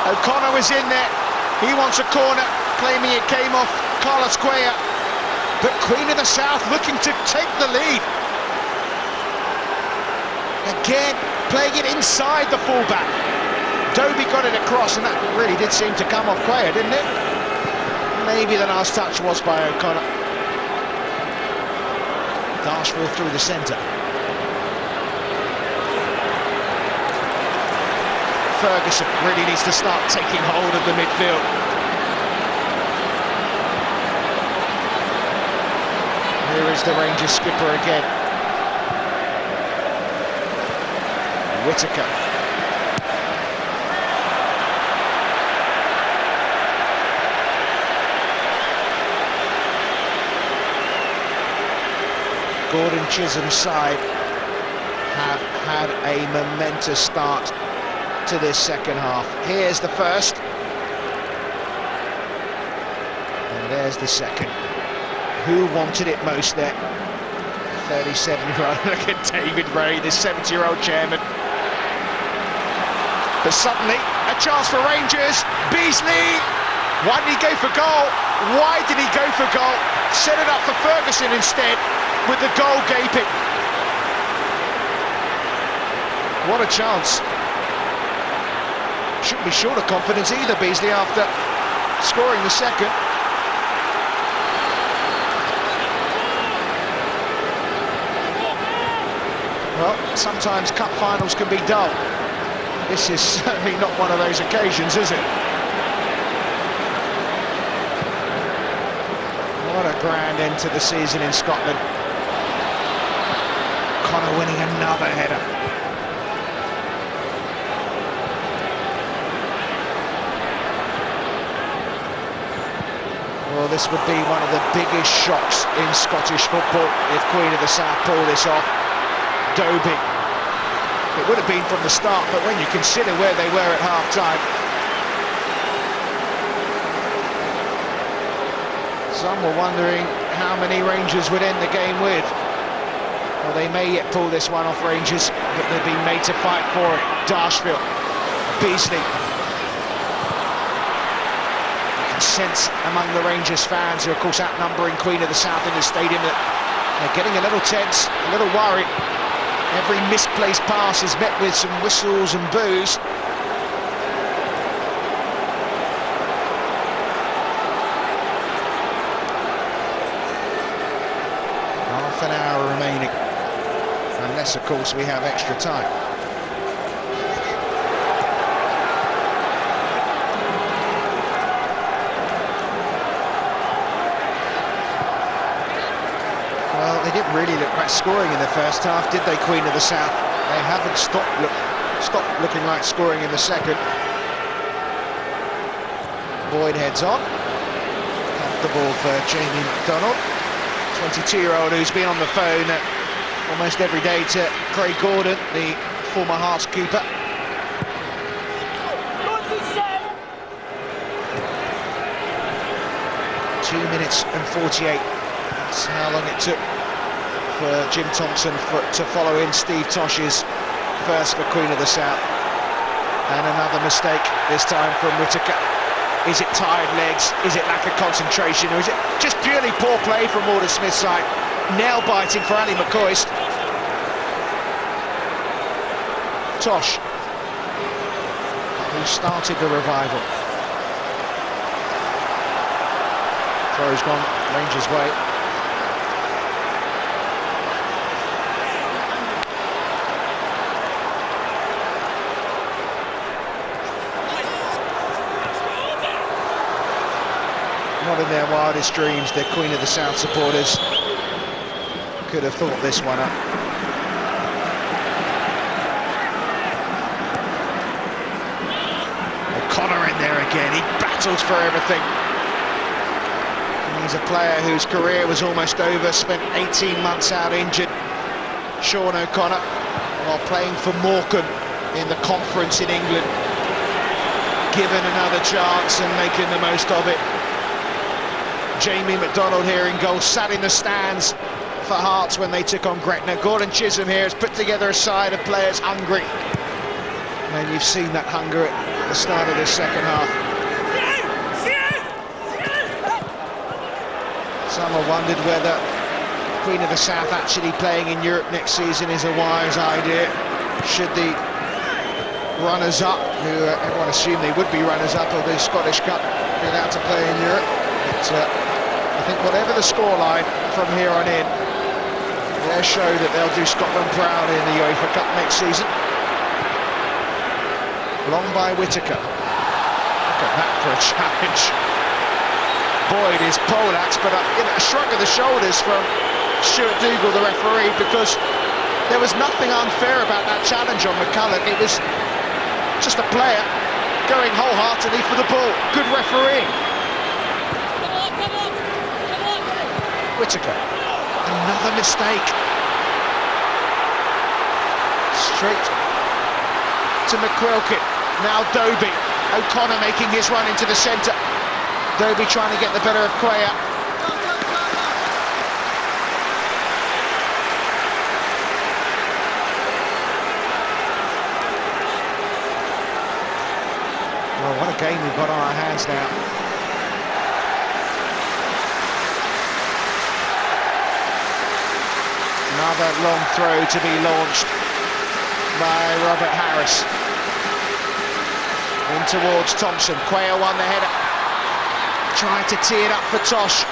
Speaker 1: O'Connor was in there. He wants a corner, claiming it came off Carlos Cuellar. But Queen of the South looking to take the lead. Again, playing it inside the fullback. Dobie got it across, and that really did seem to come off Cuellar, didn't it? Maybe the last touch was by O'Connor. Darshville through the centre. Ferguson really needs to start taking hold of the midfield. Here is the Rangers skipper again. Whittaker. Gordon Chisholm's side have had a momentous start to this second half. Here's the first. And there's the second. Who wanted it most there? 37-year-old, look at David Ray, the 70-year-old chairman. But suddenly, a chance for Rangers. Beasley! Why did he go for goal? Why did he go for goal? Set it up for Ferguson instead, with the goal gaping. What a chance. Shouldn't be short of confidence either, Beasley, after scoring the second. Well, sometimes cup finals can be dull. This is certainly not one of those occasions, is it? What a grand end to the season in Scotland. Connor winning another header. Well, this would be one of the biggest shocks in Scottish football if Queen of the South pull this off. Dobie. It would have been from the start, but when you consider where they were at half-time, some were wondering how many Rangers would end the game with. Well, they may yet pull this one off, Rangers, but they've been made to fight for it. Darshfield, Beasley. You can sense among the Rangers fans, who are of course outnumbering Queen of the South in the stadium, that they're getting a little tense, a little worried. Every misplaced pass is met with some whistles and boos. Half an hour remaining, unless of course we have extra time. Well, they didn't really look like scoring in the first half, did they, Queen of the South? They haven't stopped looking like scoring in the second. Boyd heads on. Comfortable for Jamie McDonald, 22-year-old who's been on the phone almost every day to Craig Gordon, the former Hearts keeper. Two minutes and 48. That's how long it took for Jim Thompson to follow in Steve Tosh's first for Queen of the South. And another mistake, this time from Whittaker. Is it tired legs? Is it lack of concentration? Or is it just purely poor play from Walter Smith's side? Nail-biting for Ali McCoist. Tosh, who started the revival. Throw's gone Rangers' way. Not in their wildest dreams, the Queen of the South supporters could have thought this one up. O'Connor in there again, he battles for everything. He's a player whose career was almost over, spent 18 months out injured. Sean O'Connor, while playing for Morecambe in the conference in England, given another chance and making the most of it. Jamie McDonald here in goal, sat in the stands for Hearts when they took on Gretna. Gordon Chisholm here has put together a side of players hungry. And you've seen that hunger at the start of this second half. Some have wondered whether Queen of the South actually playing in Europe next season is a wise idea. Should the runners-up, who everyone assumed they would be runners-up of the Scottish Cup, be allowed to play in Europe. But I think whatever the scoreline from here on in, they'll show that they'll do Scotland proud in the UEFA Cup next season. Long by Whittaker. Look at that for a challenge. Boyd is poleaxed, but a shrug of the shoulders from Stuart Dougal, the referee, because there was nothing unfair about that challenge on McCulloch. It was just a player going wholeheartedly for the ball. Good refereeing. Whittaker, another mistake. Straight to McQuilkin. Now Dobie. O'Connor making his run into the centre. Dobie trying to get the better of Cuellar. Well, what a game we've got on our hands now. Another long throw to be launched by Robert Harris. In towards Thompson. Cuellar won the header. Trying to tee it up for Tosh.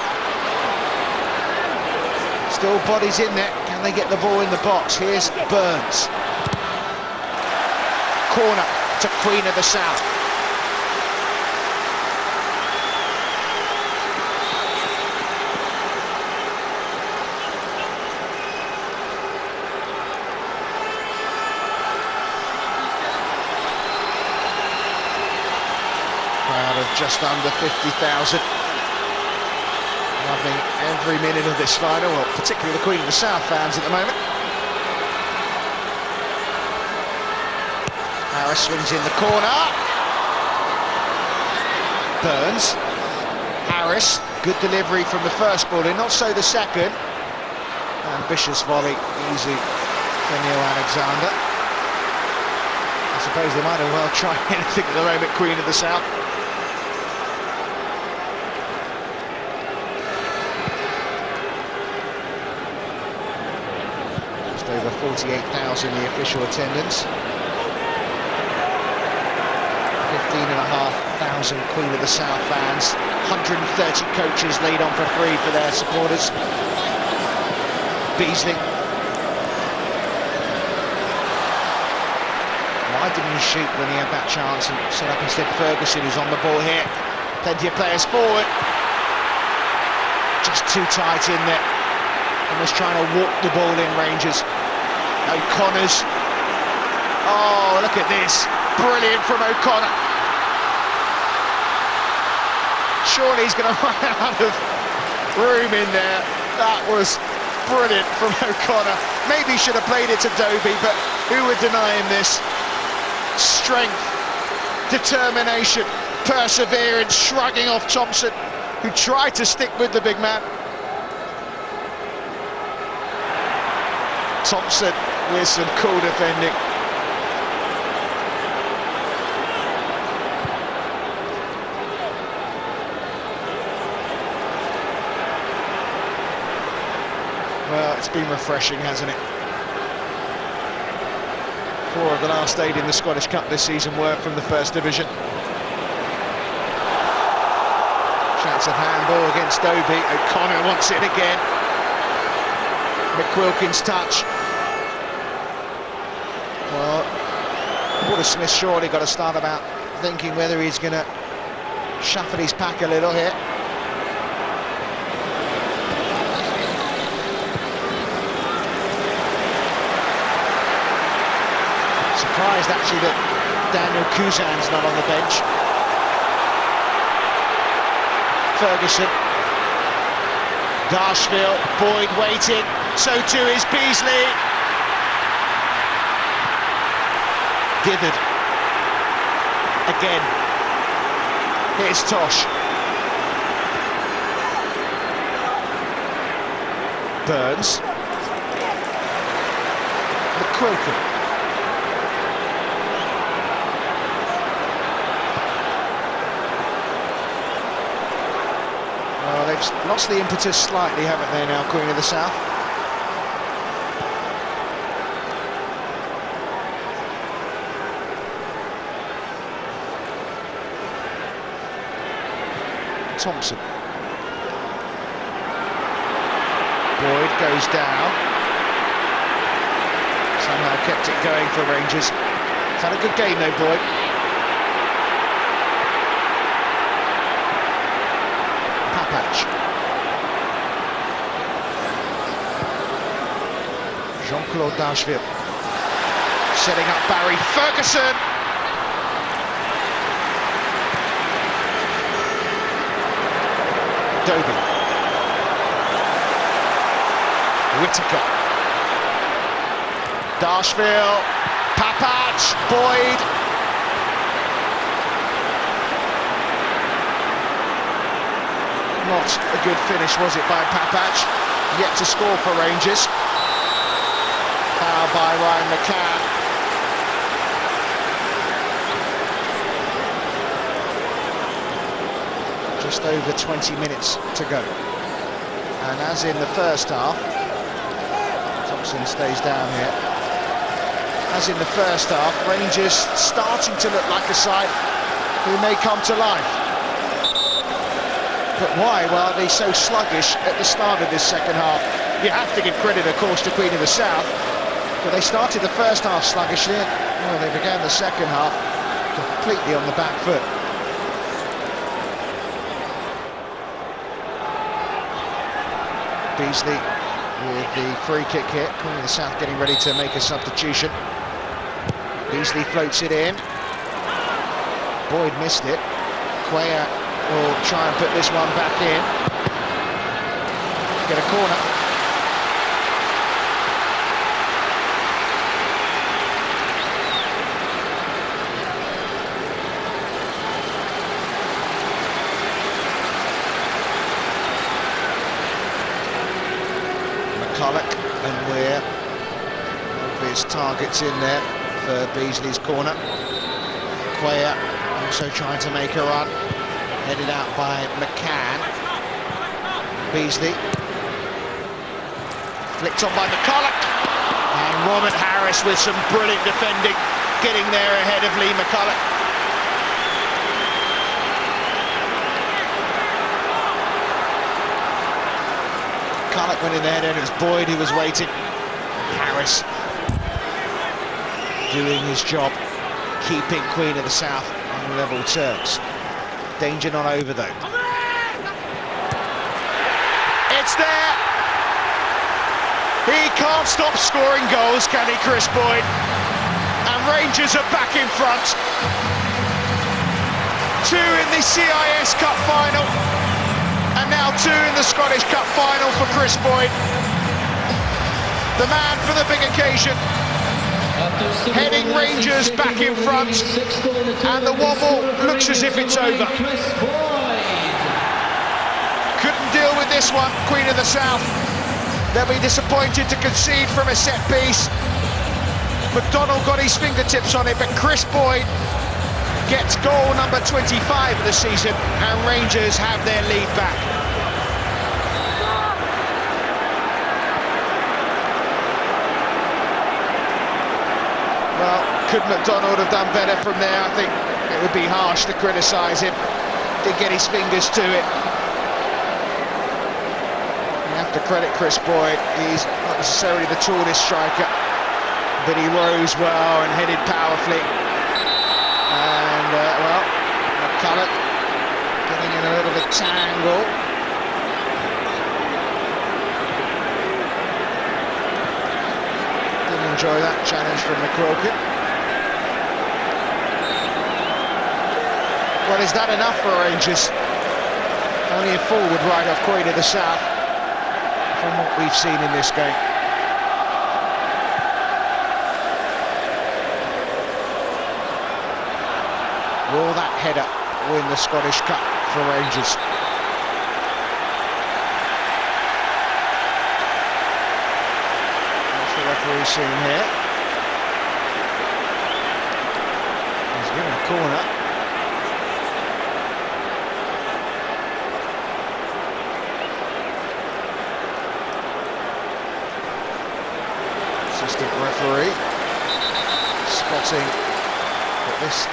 Speaker 1: Still bodies in there. Can they get the ball in the box? Here's Burns. Corner to Queen of the South. Crowd of just under 50,000. Loving every minute of this final, well, particularly the Queen of the South fans at the moment. Harris swings in the corner. Burns. Harris, good delivery from the first ball in, not so the second. Ambitious volley, easy for Neil Alexander. I suppose they might as well try anything at the moment, Queen of the South. Just over 48,000 the official attendance. 15,500 Queen of the South fans. 130 coaches laid on for free for their supporters. Beasley. Why didn't he shoot when he had that chance and set up instead? Ferguson, who's on the ball here. Plenty of players forward. Just too tight in there. Almost trying to walk the ball in, Rangers. O'Connor's. Oh, look at this. Brilliant from O'Connor. Surely he's going to run out of room in there. That was brilliant from O'Connor. Maybe he should have played it to Dobie, but who would deny him this? Strength, determination, perseverance, shrugging off Thompson, who tried to stick with the big man. Thompson with some cool defending. Well, it's been refreshing, hasn't it? 4 of the last 8 in the Scottish Cup this season were from the First Division. Chance of handball against Dobie. O'Connor wants it again. McQuilkin's touch. Well, Watersmith surely got to start about thinking whether he's going to shuffle his pack a little here. Surprised actually that Daniel Kuzan's not on the bench. Ferguson. Darshville, Boyd waiting, so too is Beasley. Dithered. Again. Here's Tosh. Burns. McQuilkin. Well, they've lost the impetus slightly, haven't they now, Queen of the South? Thompson. Boyd goes down. Somehow kept it going for Rangers. He's had a good game though, Boyd. Jean-Claude Darshville setting up Barry Ferguson. Dobie. Whittaker. Darshville. Papac. Boyd. Not a good finish, was it, by Papac? Yet to score for Rangers. Foul by Ryan McCann. Just over 20 minutes to go. And as in the first half, Thompson stays down here. As in the first half, Rangers starting to look like a side who may come to life. But why? Well, they're so sluggish at the start of this second half. You have to give credit, of course, to Queen of the South. But they started the first half sluggishly. Well, they began the second half completely on the back foot. Beasley with the free kick here. Queen of the South getting ready to make a substitution. Beasley floats it in. Boyd missed it. Cuellar will try and put this one back in. get a corner. McCulloch and Weir, obvious targets in there for Beasley's corner. Quayer also trying to make a run, headed out by McCann. Beasley, flicked on by McCulloch, and Robert Harris with some brilliant defending, getting there ahead of Lee McCulloch. McCulloch went in there, and it was Boyd who was waiting. Harris doing his job, keeping Queen of the South on level terms. Danger not over though. It's there! He can't stop scoring goals, can he, Chris Boyd? And Rangers are back in front. 2 in the CIS Cup final, and now 2 in the Scottish Cup final for Chris Boyd. The man for the big occasion, heading Rangers back in front, and the wobble looks as if it's over. Couldn't deal with this one, Queen of the South. They'll be disappointed to concede from a set piece. McDonald got his fingertips on it, but Chris Boyd gets goal number 25 of the season, and Rangers have their lead back. Well, could McDonald have done better from there? I think it would be harsh to criticise him. Did get his fingers to it. You have to credit Chris Boyd. He's not necessarily the tallest striker, but he rose well and headed powerfully. And, well, McCulloch getting in a little bit tangle. Didn't enjoy that challenge from McCroken. Well, is that enough for Rangers? Only a forward right off Queen of the South from what we've seen in this game. Will that header win the Scottish Cup for Rangers? What's the referee seeing here? He's given a corner. Assistant referee spotting that this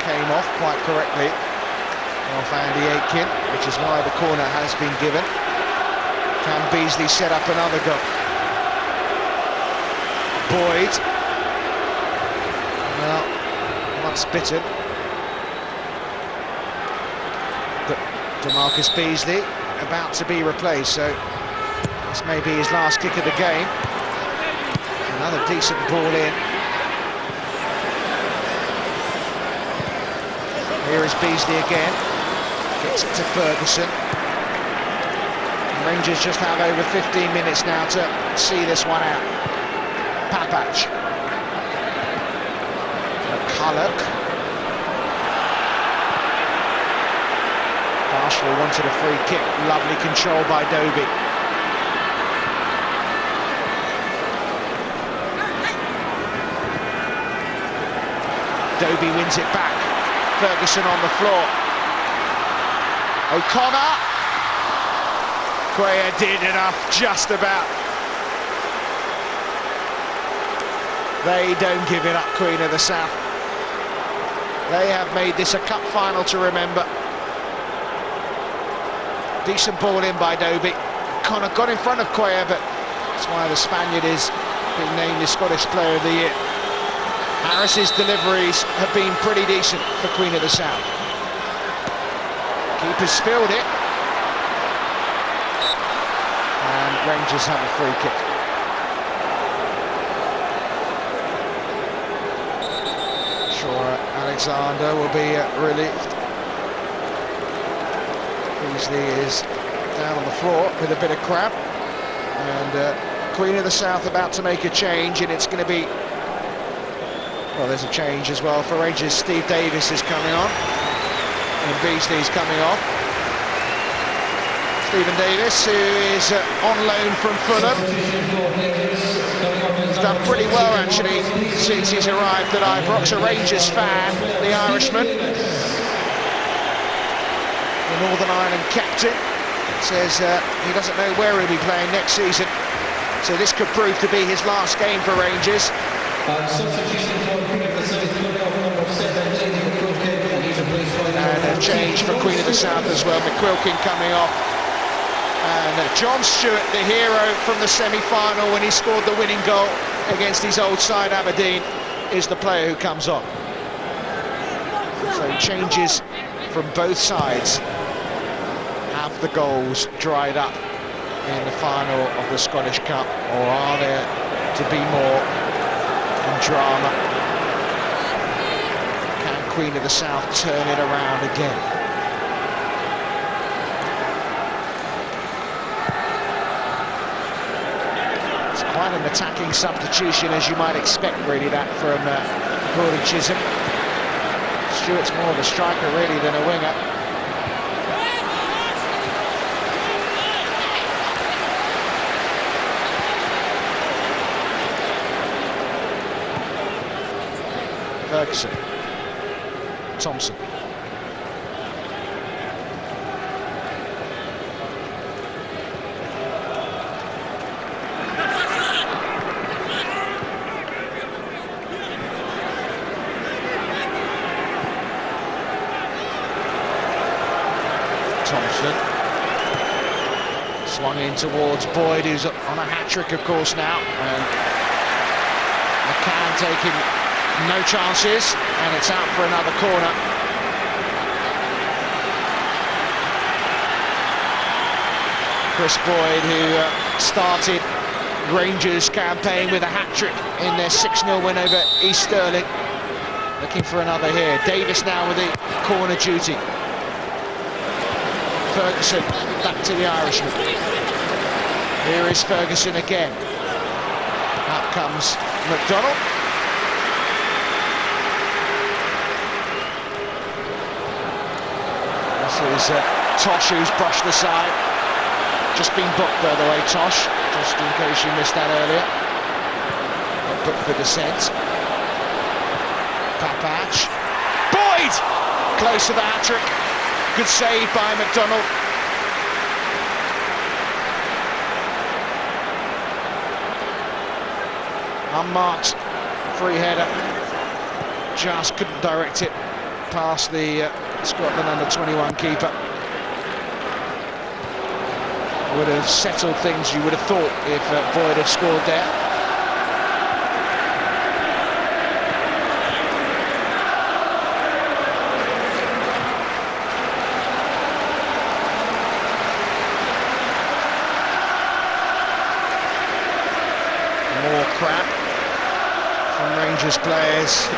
Speaker 1: came off quite correctly off Andy Aitken, which is why the corner has been given. Can Beasley set up another goal? Boyd, well, once bitten, but DeMarcus Beasley about to be replaced, so this may be his last kick of the game. Another decent ball in. Here is Beasley again, gets it to Ferguson. Rangers just have over 15 minutes now to see this one out. Papach. McCulloch. Marshall wanted a free kick, lovely control by Dobie. Dobie wins it back. Ferguson on the floor. O'Connor. Quayer did enough, just about. They don't give it up, Queen of the South. They have made this a cup final to remember. Decent ball in by Dobie. O'Connor got in front of Quayer, but that's why the Spaniard is being named the Scottish Player of the Year. Harris's deliveries have been pretty decent for Queen of the South. Keeper's spilled it. And Rangers have a free kick. Sure, Alexander will be relieved. Beasley is down on the floor with a bit of cramp. And Queen of the South about to make a change, and it's going to be... Well, there's a change as well for Rangers. Steve Davis is coming on, and Beasley's coming off. Stephen Davis, who is on loan from Fulham. He's done pretty well, actually, since he's arrived at Ibrox. A Rangers fan, the Irishman. The Northern Ireland captain says he doesn't know where he'll be playing next season. So this could prove to be his last game for Rangers. And a change for Queen of the South as well. McQuilkin coming off. And John Stewart, the hero from the semi-final when he scored the winning goal against his old side Aberdeen, is the player who comes on. So changes from both sides. Have the goals dried up in the final of the Scottish Cup, or are there to be more in drama? Can Queen of the South turn it around again? It's quite an attacking substitution, as you might expect, really, that from Gordon Chisholm. Stewart's more of a striker, really, than a winger. Ferguson, Thompson. Thompson. Swung in towards Boyd, who's on a hat-trick, of course, now. And McCann taking no chances, and it's out for another corner. Chris Boyd, who started Rangers' campaign with a hat-trick in their 6-0 win over East Stirling, looking for another here. Davis now with the corner duty. Ferguson back to the Irishman. Here is Ferguson again. Up comes McDonald. This is Tosh, who's brushed aside. Just been booked, by the way, Tosh, just in case you missed that earlier. Got booked for dissent. Papach. Boyd! Close to the hat-trick. Good save by McDonald. Unmarked free header. Just couldn't direct it past the Scotland under-21 keeper. Would have settled things, you would have thought, if Boyd had scored there. More crap from Rangers players.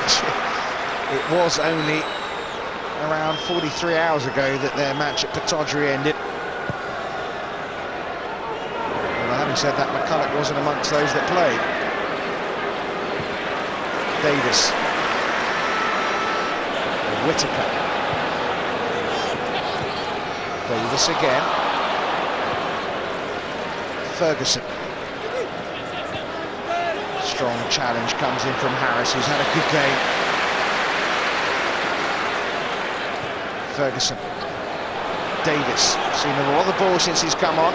Speaker 1: It was only around 43 hours ago that their match at Pittodrie ended. Well, having said that, McCulloch wasn't amongst those that played. Davis. Whittaker. Davis again. Ferguson. Strong challenge comes in from Harris, who's had a good game. Ferguson. Davis. Seen a lot of the ball since he's come on.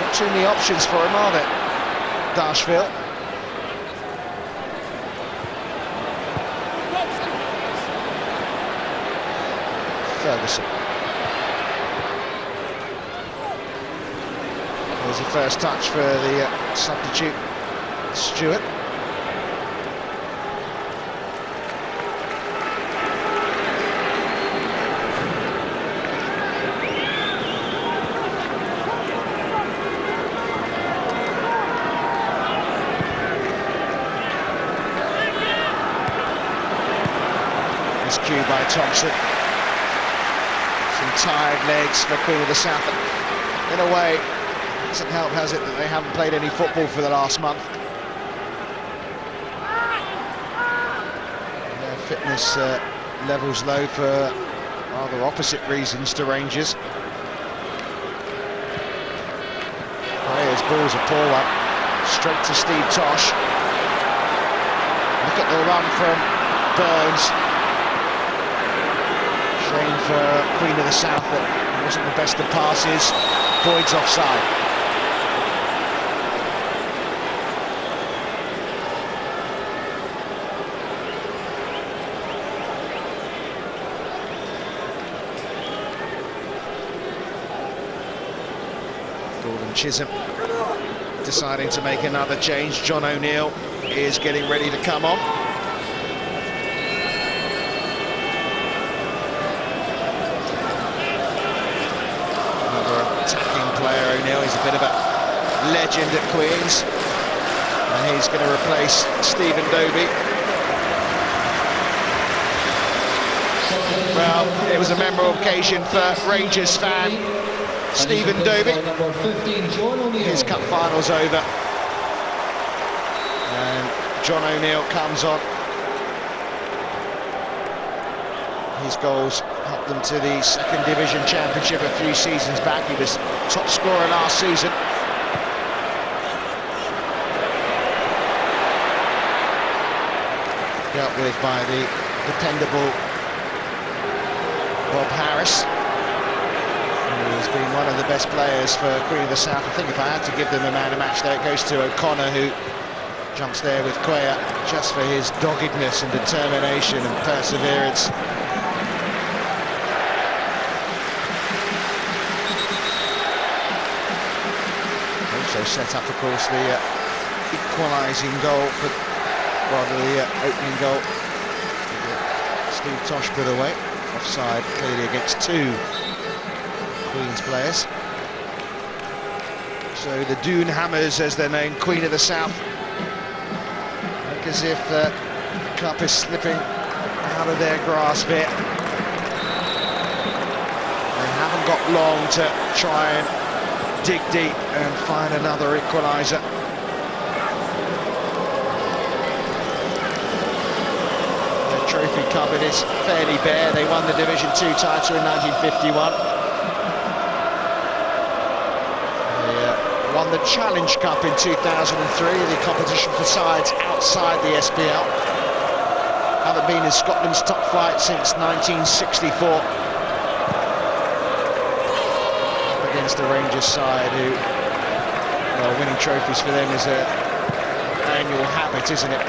Speaker 1: Not too many options for him, are there? Dashville. Ferguson. There's the first touch for the substitute, Stewart. Cue by Thompson. Some tired legs for Queen of the South. In a way, it doesn't help, has it, that they haven't played any football for the last month. Their fitness levels low for rather opposite reasons to Rangers. Players' ball's a poor one. Straight to Steve Tosh. Look at the run from Burns. Shame for Queen of the South that it wasn't the best of passes. Boyd's offside. Gordon Chisholm deciding to make another change. John O'Neill is getting ready to come on. Attacking player, O'Neill. He's a bit of a legend at Queen's, and he's going to replace Stephen Doby. Well, it was a memorable occasion for Rangers fan Stephen Doby. His cup final's over, and John O'Neill comes on. His goals helped them to the second division championship a few seasons back. He was top scorer last season. Dealt with by the dependable Bob Harris, who's been one of the best players for Queen of the South. I think if I had to give them a man of match there, it goes to O'Connor, who jumps there with Cuellar just for his doggedness and determination and perseverance. Also set up, of course, the equalising goal for, rather the opening goal. Steve Tosh put away, offside clearly against two Queen's players. So the Dune Hammers, as they're known, Queen of the South, look as if the cup is slipping out of their grasp here. They haven't got long to try and dig deep and find another equaliser. Their trophy cupboard is fairly bare. They won the Division 2 title in 1951. They won the Challenge Cup in 2003, the competition for sides outside the SPL. Haven't been in Scotland's top flight since 1964. Against the Rangers side, who, well, winning trophies for them is an annual habit, isn't it?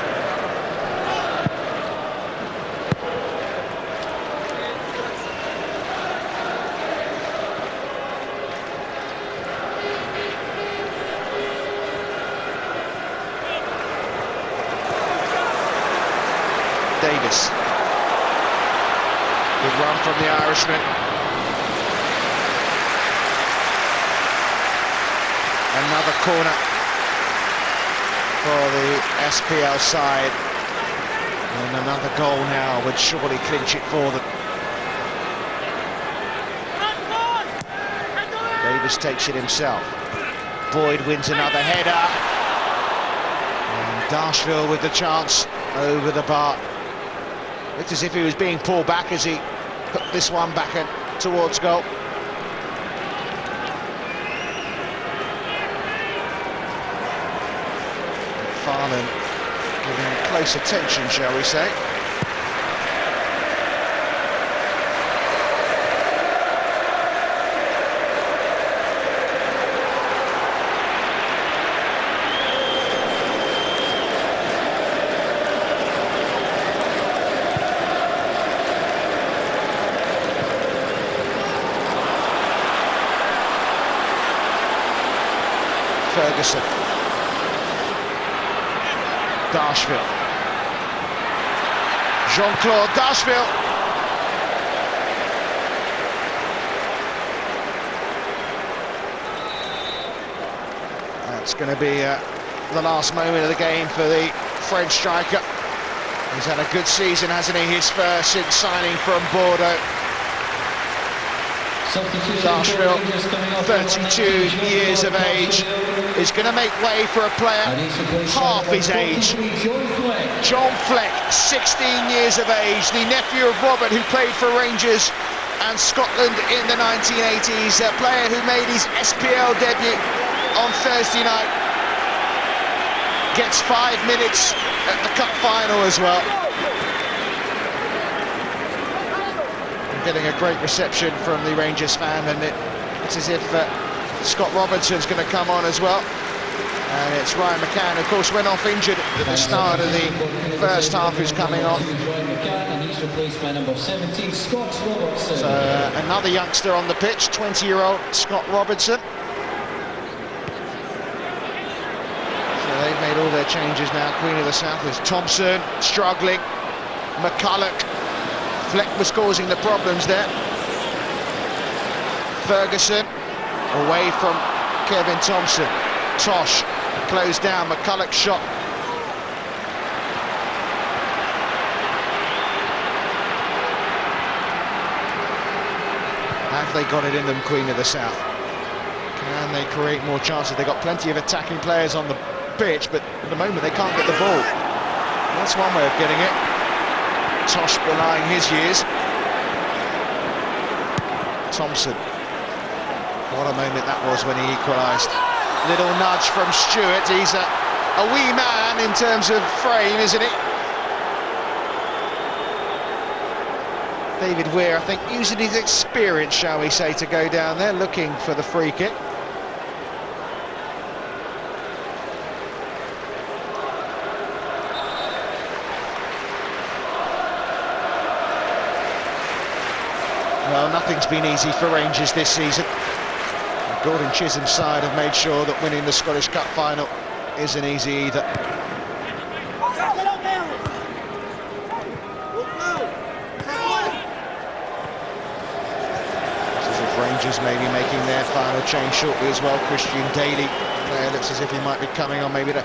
Speaker 1: Davis. Good run from the Irishman. Another corner for the SPL side, and another goal now would surely clinch it for them. Davis takes it himself. Boyd wins another header, and Darshville with the chance over the bar. Looked as if he was being pulled back as he put this one back towards goal. Farnham giving close attention, shall we say. Ferguson. Darshville. Jean-Claude Darshville. That's going to be the last moment of the game for the French striker. He's had a good season, hasn't he? His first since signing from Bordeaux. Darshville, 32 years of age, is going to make way for a player half his age. John Fleck, 16 years of age, the nephew of Robert, who played for Rangers and Scotland in the 1980s, a player who made his SPL debut on Thursday night, gets 5 minutes at the cup final as well. And getting a great reception from the Rangers fan, and it's as if Scott Robertson's going to come on as well. And it's Ryan McCann, of course, went off injured at the start of the first half, who's coming off. So another youngster on the pitch, 20-year-old Scott Robertson. So they've made all their changes now. Queen of the South is Thompson, struggling. McCulloch, Fleck was causing the problems there. Ferguson, away from Kevin Thompson. Tosh, closed down, McCulloch's shot. Have they got it in them, Queen of the South? Can they create more chances? They've got plenty of attacking players on the pitch, but at the moment they can't get the ball. That's one way of getting it. Tosh belying his years. Thompson. What a moment that was when he equalised. Little nudge from Stewart. He's a wee man in terms of frame, isn't he? David Weir, I think, using his experience, shall we say, to go down there, looking for the free kick. Well, nothing's been easy for Rangers this season. Gordon Chisholm's side have made sure that winning the Scottish Cup final isn't easy either. As if Rangers may be making their final change shortly as well. Christian Daly, player looks as if he might be coming on maybe to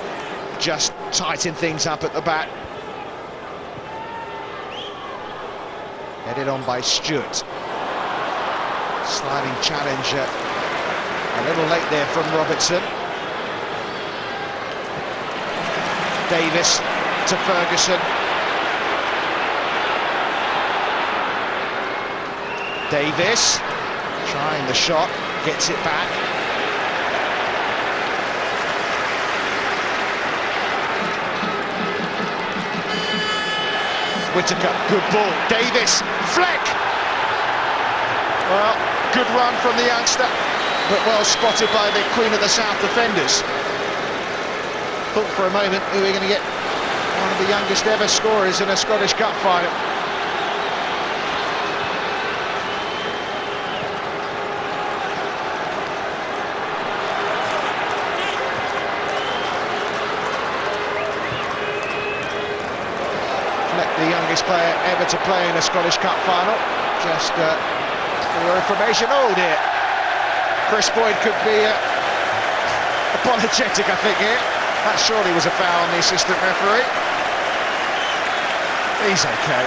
Speaker 1: just tighten things up at the back. Headed on by Stewart. Sliding challenge. A little late there from Robertson. Davis to Ferguson. Davis trying the shot, gets it back. Whittaker, good ball. Davis, Fleck! Well, good run from the youngster, but well spotted by the Queen of the South defenders. Thought for a moment, who are we going to get? One of the youngest ever scorers in a Scottish Cup final. Fleck, the youngest player ever to play in a Scottish Cup final. Just for your information, oh dear. Chris Boyd could be apologetic, I think, here. That surely was a foul on the assistant referee. He's okay.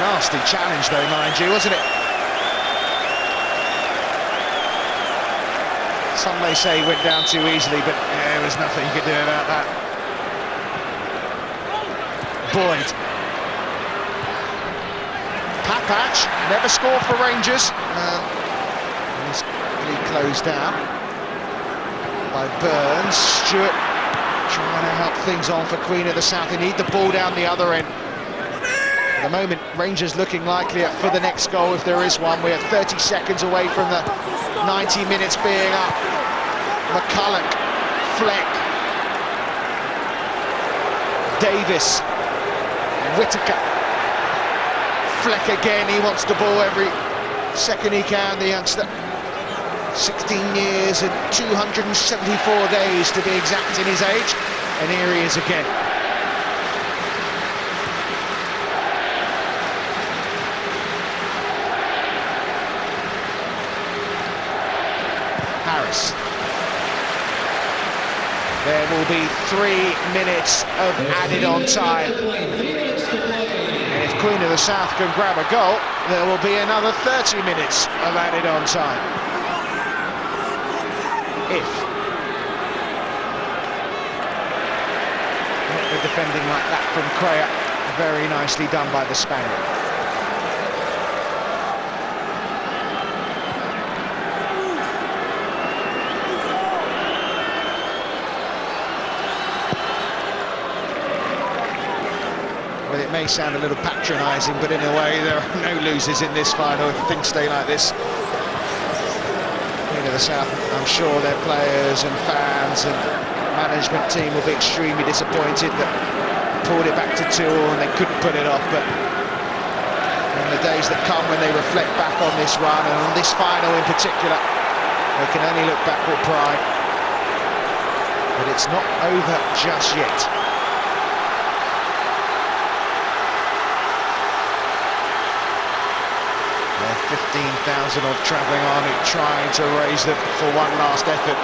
Speaker 1: Nasty challenge though, mind you, wasn't it? Some may say he went down too easily, but there was nothing you could do about that. Boyd. Patch, never scored for Rangers. He's really closed down by Burns. Stewart trying to help things on for Queen of the South. They need the ball down the other end. At the moment, Rangers looking likely for the next goal if there is one. We're 30 seconds away from the 90 minutes being up. McCulloch, Fleck, Davis, Whittaker. Fleck again, he wants the ball every second he can, the youngster. 16 years and 274 days to be exact in his age, and here he is again. Harris. There will be 3 minutes of added on time. And if Queen of the South can grab a goal, there will be another 30 minutes of added on time. If. Not the defending like that from Crea. Very nicely done by the Spaniard. Well, it may sound a little patronising, but in a way there are no losers in this final if things stay like this. Queen of the South, I'm sure their players and fans and management team will be extremely disappointed that pulled it back to 2-2 and they couldn't put it off, but in the days that come when they reflect back on this run and on this final in particular, they can only look back with pride. But it's not over just yet. Their 15,000 odd travelling army trying to raise them for one last effort.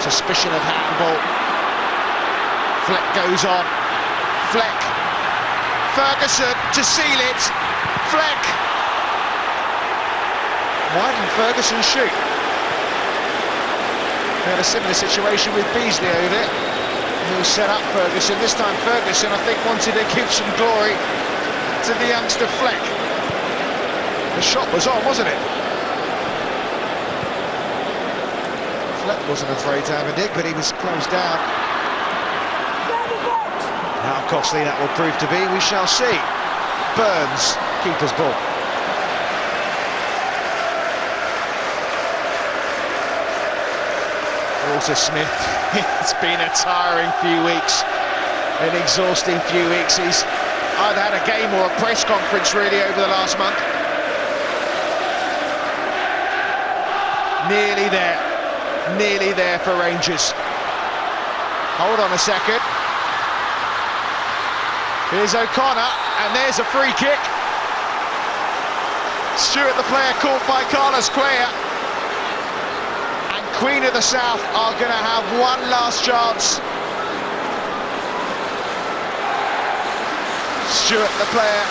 Speaker 1: Suspicion of handball. Fleck goes on. Fleck, Ferguson to seal it, Fleck. Why didn't Ferguson shoot? They had a similar situation with Beasley over there, who set up Ferguson. This time Ferguson, I think, wanted to give some glory to the youngster Fleck. The shot was on, wasn't it? Fleck wasn't afraid to have a dig, but he was closed down. How costly that will prove to be, we shall see. Burns, keeper's ball. Walter Smith, it's been a tiring few weeks, an exhausting few weeks. He's either had a game or a press conference really over the last month. Nearly there for Rangers. Hold on a second. Here's O'Connor, and there's a free kick. Stewart, the player, caught by Carlos Cuellar. And Queen of the South are going to have one last chance. Stewart, the player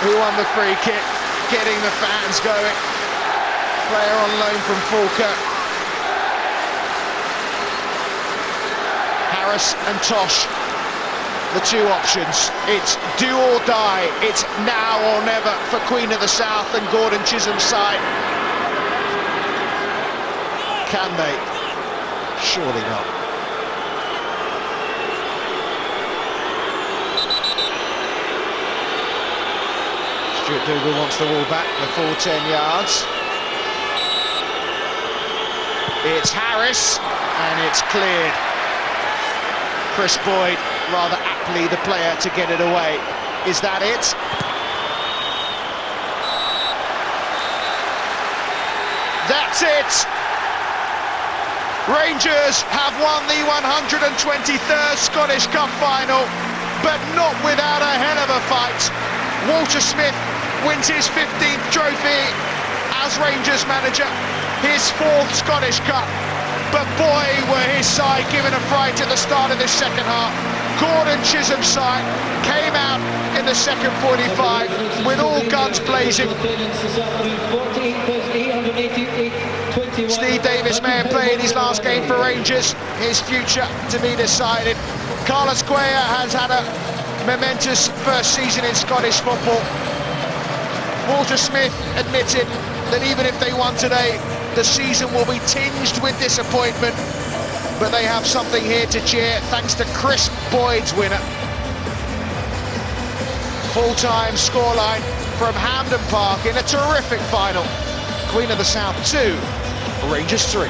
Speaker 1: who won the free kick, getting the fans going. Player on loan from Falkirk. Harris and Tosh. The two options, it's do or die, it's now or never for Queen of the South and Gordon Chisholm's side. Can they? Surely not. Stuart Dougal wants the ball back, the full 10 yards. It's Harris, and it's cleared. Chris Boyd, rather aptly the player to get it away. Is that it? That's it! Rangers have won the 123rd Scottish Cup final, but not without a hell of a fight. Walter Smith wins his 15th trophy as Rangers manager, his 4th Scottish Cup. But boy, were his side given a fright at the start of this second half. Gordon Chisholm's side came out in the second 45 with all guns blazing. Steve Davis may have played his last game for Rangers, his future to be decided. Carlos Cuellar has had a momentous first season in Scottish football. Walter Smith admitted that even if they won today, the season will be tinged with disappointment, but they have something here to cheer thanks to Chris Boyd's winner. Full-time scoreline from Hampden Park in a terrific final. Queen of the South 2, Rangers 3.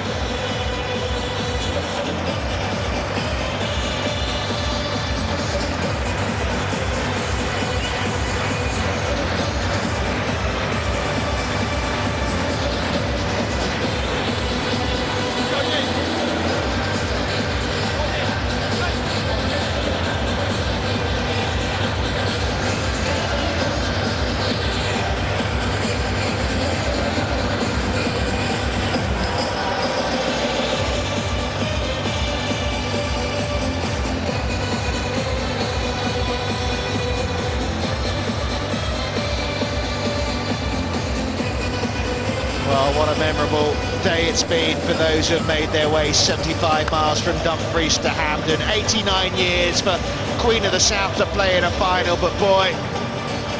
Speaker 1: Well, what a memorable day it's been for those who have made their way 75 miles from Dumfries to Hampden. 89 years for Queen of the South to play in a final, but boy,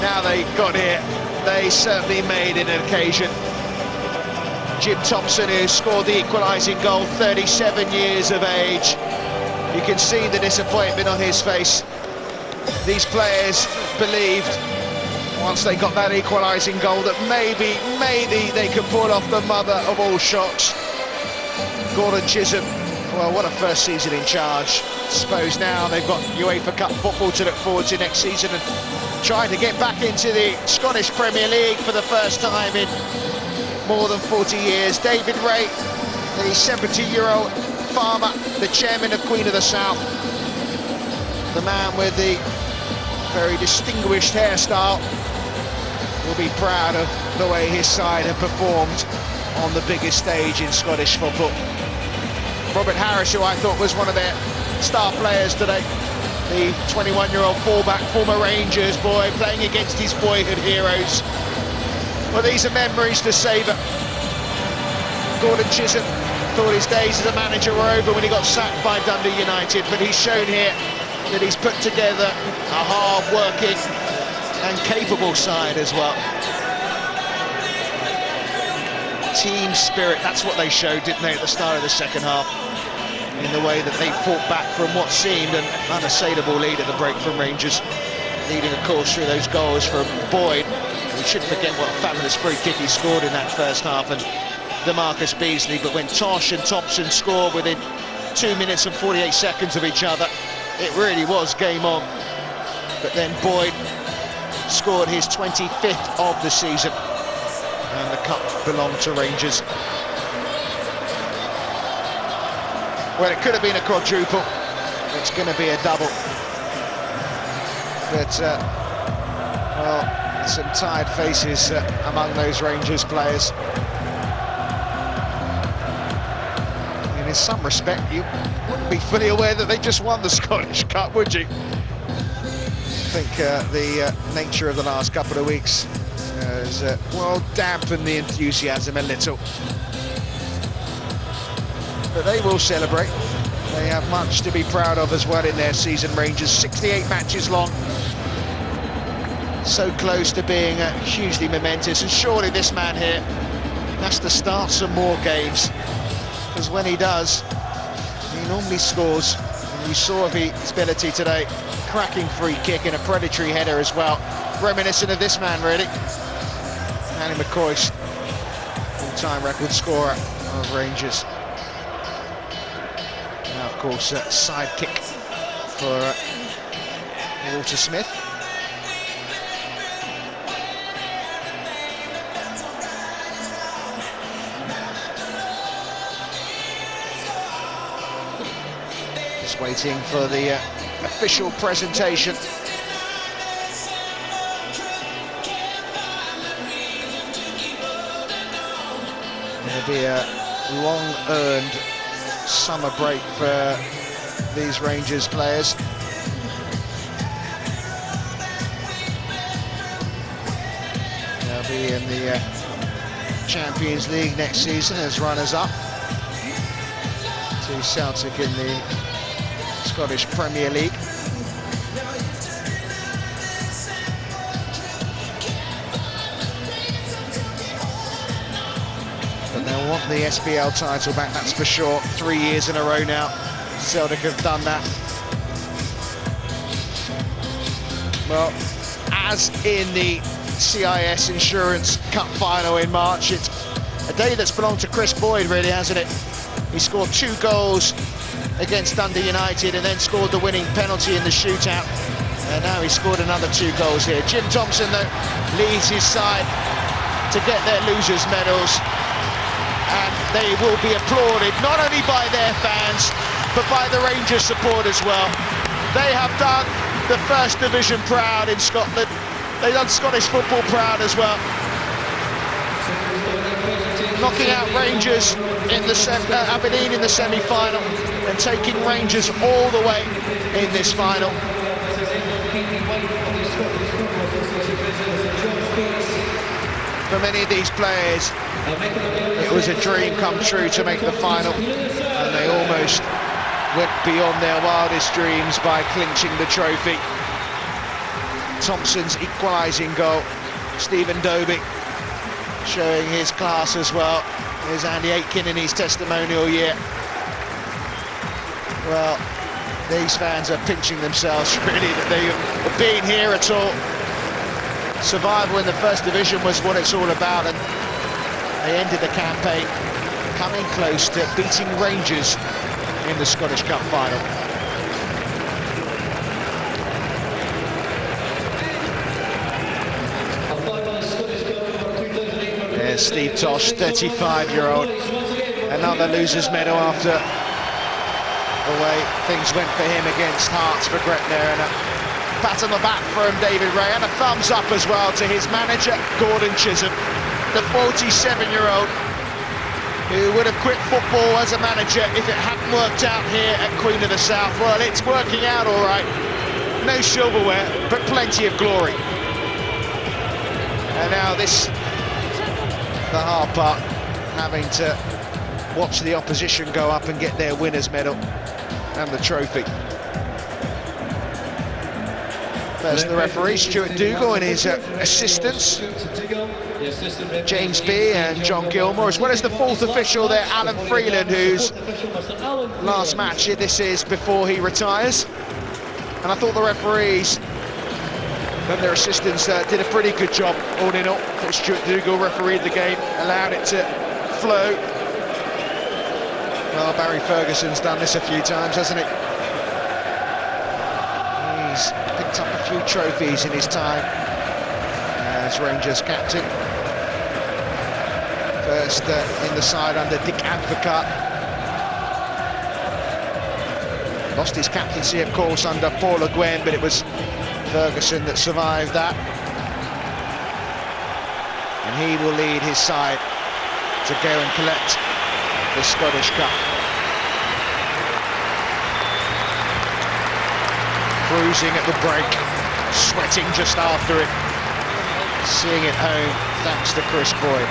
Speaker 1: now they got here, they certainly made it an occasion. Jim Thompson, who scored the equalising goal, 37 years of age. You can see the disappointment on his face. These players believed, once they got that equalising goal, that maybe they could pull off the mother of all shocks. Gordon Chisholm, well, what a first season in charge. I suppose now they've got UEFA Cup football to look forward to next season and trying to get back into the Scottish Premier League for the first time in more than 40 years. David Ray, the 70-year-old farmer, the chairman of Queen of the South, the man with the very distinguished hairstyle, will be proud of the way his side have performed on the biggest stage in Scottish football. Robert Harris, who I thought was one of their star players today, the 21-year-old fullback, former Rangers boy, playing against his boyhood heroes. Well, these are memories to savour. Gordon Chisholm thought his days as a manager were over when he got sacked by Dundee United, but he's shown here that he's put together a hard-working and capable side as well. Team spirit, that's what they showed, didn't they, at the start of the second half, in the way that they fought back from what seemed an unassailable lead at the break from Rangers, leading, of course, through those goals from Boyd. We shouldn't forget what a fabulous free kick he scored in that first half, and DeMarcus Beasley. But when Tosh and Thompson scored within 2 minutes and 48 seconds of each other, it really was game on. But then Boyd scored his 25th of the season, and the cup belonged to Rangers. Well, it could have been a quadruple. It's going to be a double. But, well, some tired faces among those Rangers players. And in some respect, you wouldn't be fully aware that they just won the Scottish Cup, would you? I think the nature of the last couple of weeks has, well, dampened the enthusiasm a little. But they will celebrate. They have much to be proud of as well in their season, Rangers. 68 matches long. So close to being hugely momentous. And surely this man here has to start some more games, because when he does, he normally scores. And you saw his ability today. Cracking free kick and a predatory header as well. Reminiscent of this man, really. Andy McCoist, all-time record scorer of Rangers. Now, of course, sidekick for Walter Smith. Just waiting for the official presentation. There'll be a long-earned summer break for these Rangers players. They'll be in the Champions League next season as runners-up to Celtic in the Scottish Premier League. But they'll want the SPL title back, that's for sure. 3 years in a row now, Celtic have done that. Well, as in the CIS Insurance Cup final in March, it's a day that's belonged to Chris Boyd, really, hasn't it? He scored 2 goals against Dundee United and then scored the winning penalty in the shootout. And now he's scored another 2 goals here. Jim Thompson, though, leads his side to get their losers' medals. And they will be applauded, not only by their fans, but by the Rangers support as well. They have done the First Division proud in Scotland. They've done Scottish football proud as well. Knocking out Rangers in the Aberdeen in the semi-final and taking Rangers all the way in this final. For many of these players, it was a dream come true to make the final, and they almost went beyond their wildest dreams by clinching the trophy. Thompson's equalising goal, Stephen Doby showing his class as well. Here's Andy Aitken in his testimonial year. Well, these fans are pinching themselves really that they have been here at all. Survival in the First Division was what it's all about, and they ended the campaign coming close to beating Rangers in the Scottish Cup final. There's Steve Tosh, 35-year-old, another loser's medal after the way things went for him against Hearts for Gretna, and a pat on the back from David Ray, and a thumbs up as well to his manager, Gordon Chisholm, the 47-year-old who would have quit football as a manager if it hadn't worked out here at Queen of the South. Well, it's working out all right. No silverware, but plenty of glory. And now this, the hard part, having to watch the opposition go up and get their winner's medal and the trophy. First the referee, Stuart Dougal, and his assistants, James B and John Gilmore, as well as the fourth official there, Alan Freeland, whose last match this is before he retires. And I thought the referees and their assistants did a pretty good job, all in all. I thought Stuart Dougal refereed the game, allowed it to flow. Well, Barry Ferguson's done this a few times, hasn't he? He's picked up a few trophies in his time as Rangers captain. First in the side under Dick Advocaat. Lost his captaincy, of course, under Paul Le Guen, but it was Ferguson that survived that. And he will lead his side to go and collect the Scottish Cup. Cruising at the break, sweating just after it, seeing it home thanks to Chris Boyd.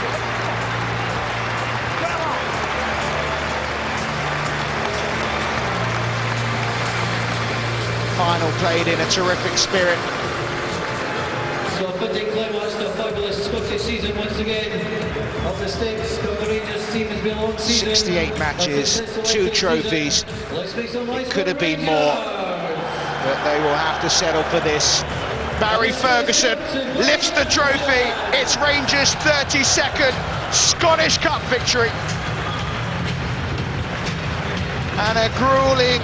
Speaker 1: Final played in a terrific spirit.
Speaker 2: So a fitting climax to a fabulous Scottish season once again. Of the stakes of the Rangers team has been a long season.
Speaker 1: 68 matches, 2 trophies. It could have been more, but they will have to settle for this. Barry Ferguson lifts the trophy. It's Rangers' 32nd Scottish Cup victory. And a gruelling,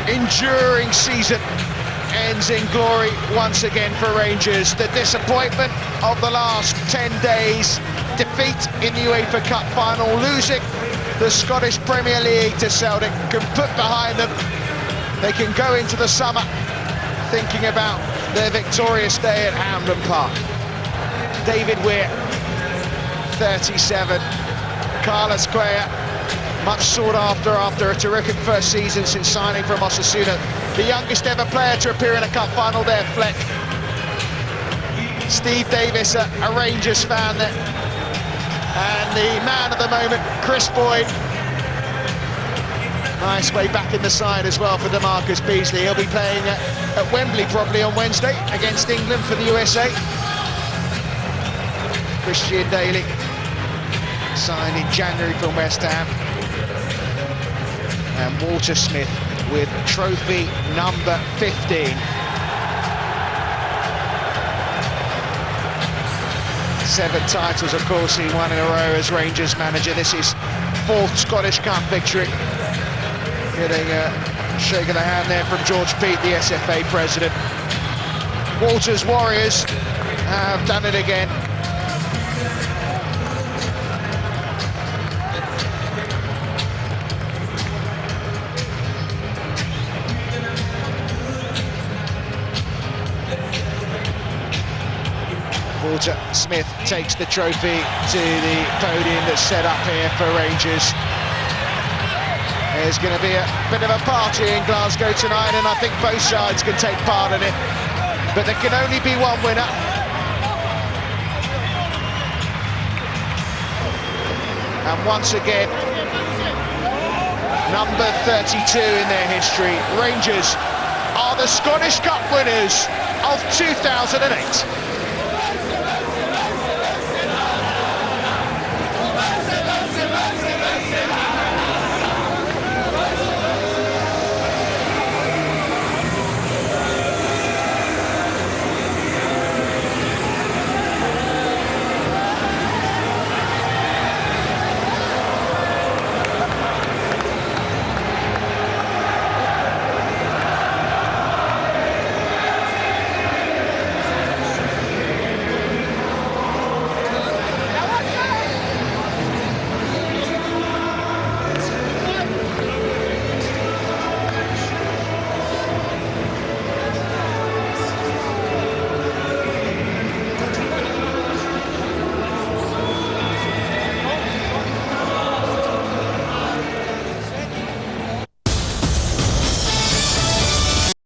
Speaker 1: enduring season ends in glory once again for Rangers. The disappointment of the last 10 days, defeat in the UEFA Cup final, losing the Scottish Premier League to Celtic, can put behind them. They can go into the summer thinking about their victorious day at Hampden Park. David Weir, 37, Carlos Cuellar, much sought after a terrific first season since signing from Osasuna. The youngest ever player to appear in a cup final there, Fleck. Steve Davis, a Rangers fan there. And the man of the moment, Chris Boyd. Nice way back in the side as well for DeMarcus Beasley. He'll be playing at Wembley probably on Wednesday against England for the USA. Christian Daly, signed in January from West Ham. And Walter Smith with trophy number 15. 7 titles, of course, he won in a row as Rangers manager. This is 4th Scottish Cup victory. Getting a shake of the hand there from George Peat, the SFA president. Walter's Warriors have done it again. Walter Smith takes the trophy to the podium that's set up here for Rangers. There's going to be a bit of a party in Glasgow tonight, and I think both sides can take part in it. But there can only be one winner. And once again, number 32 in their history, Rangers are the Scottish Cup winners of 2008.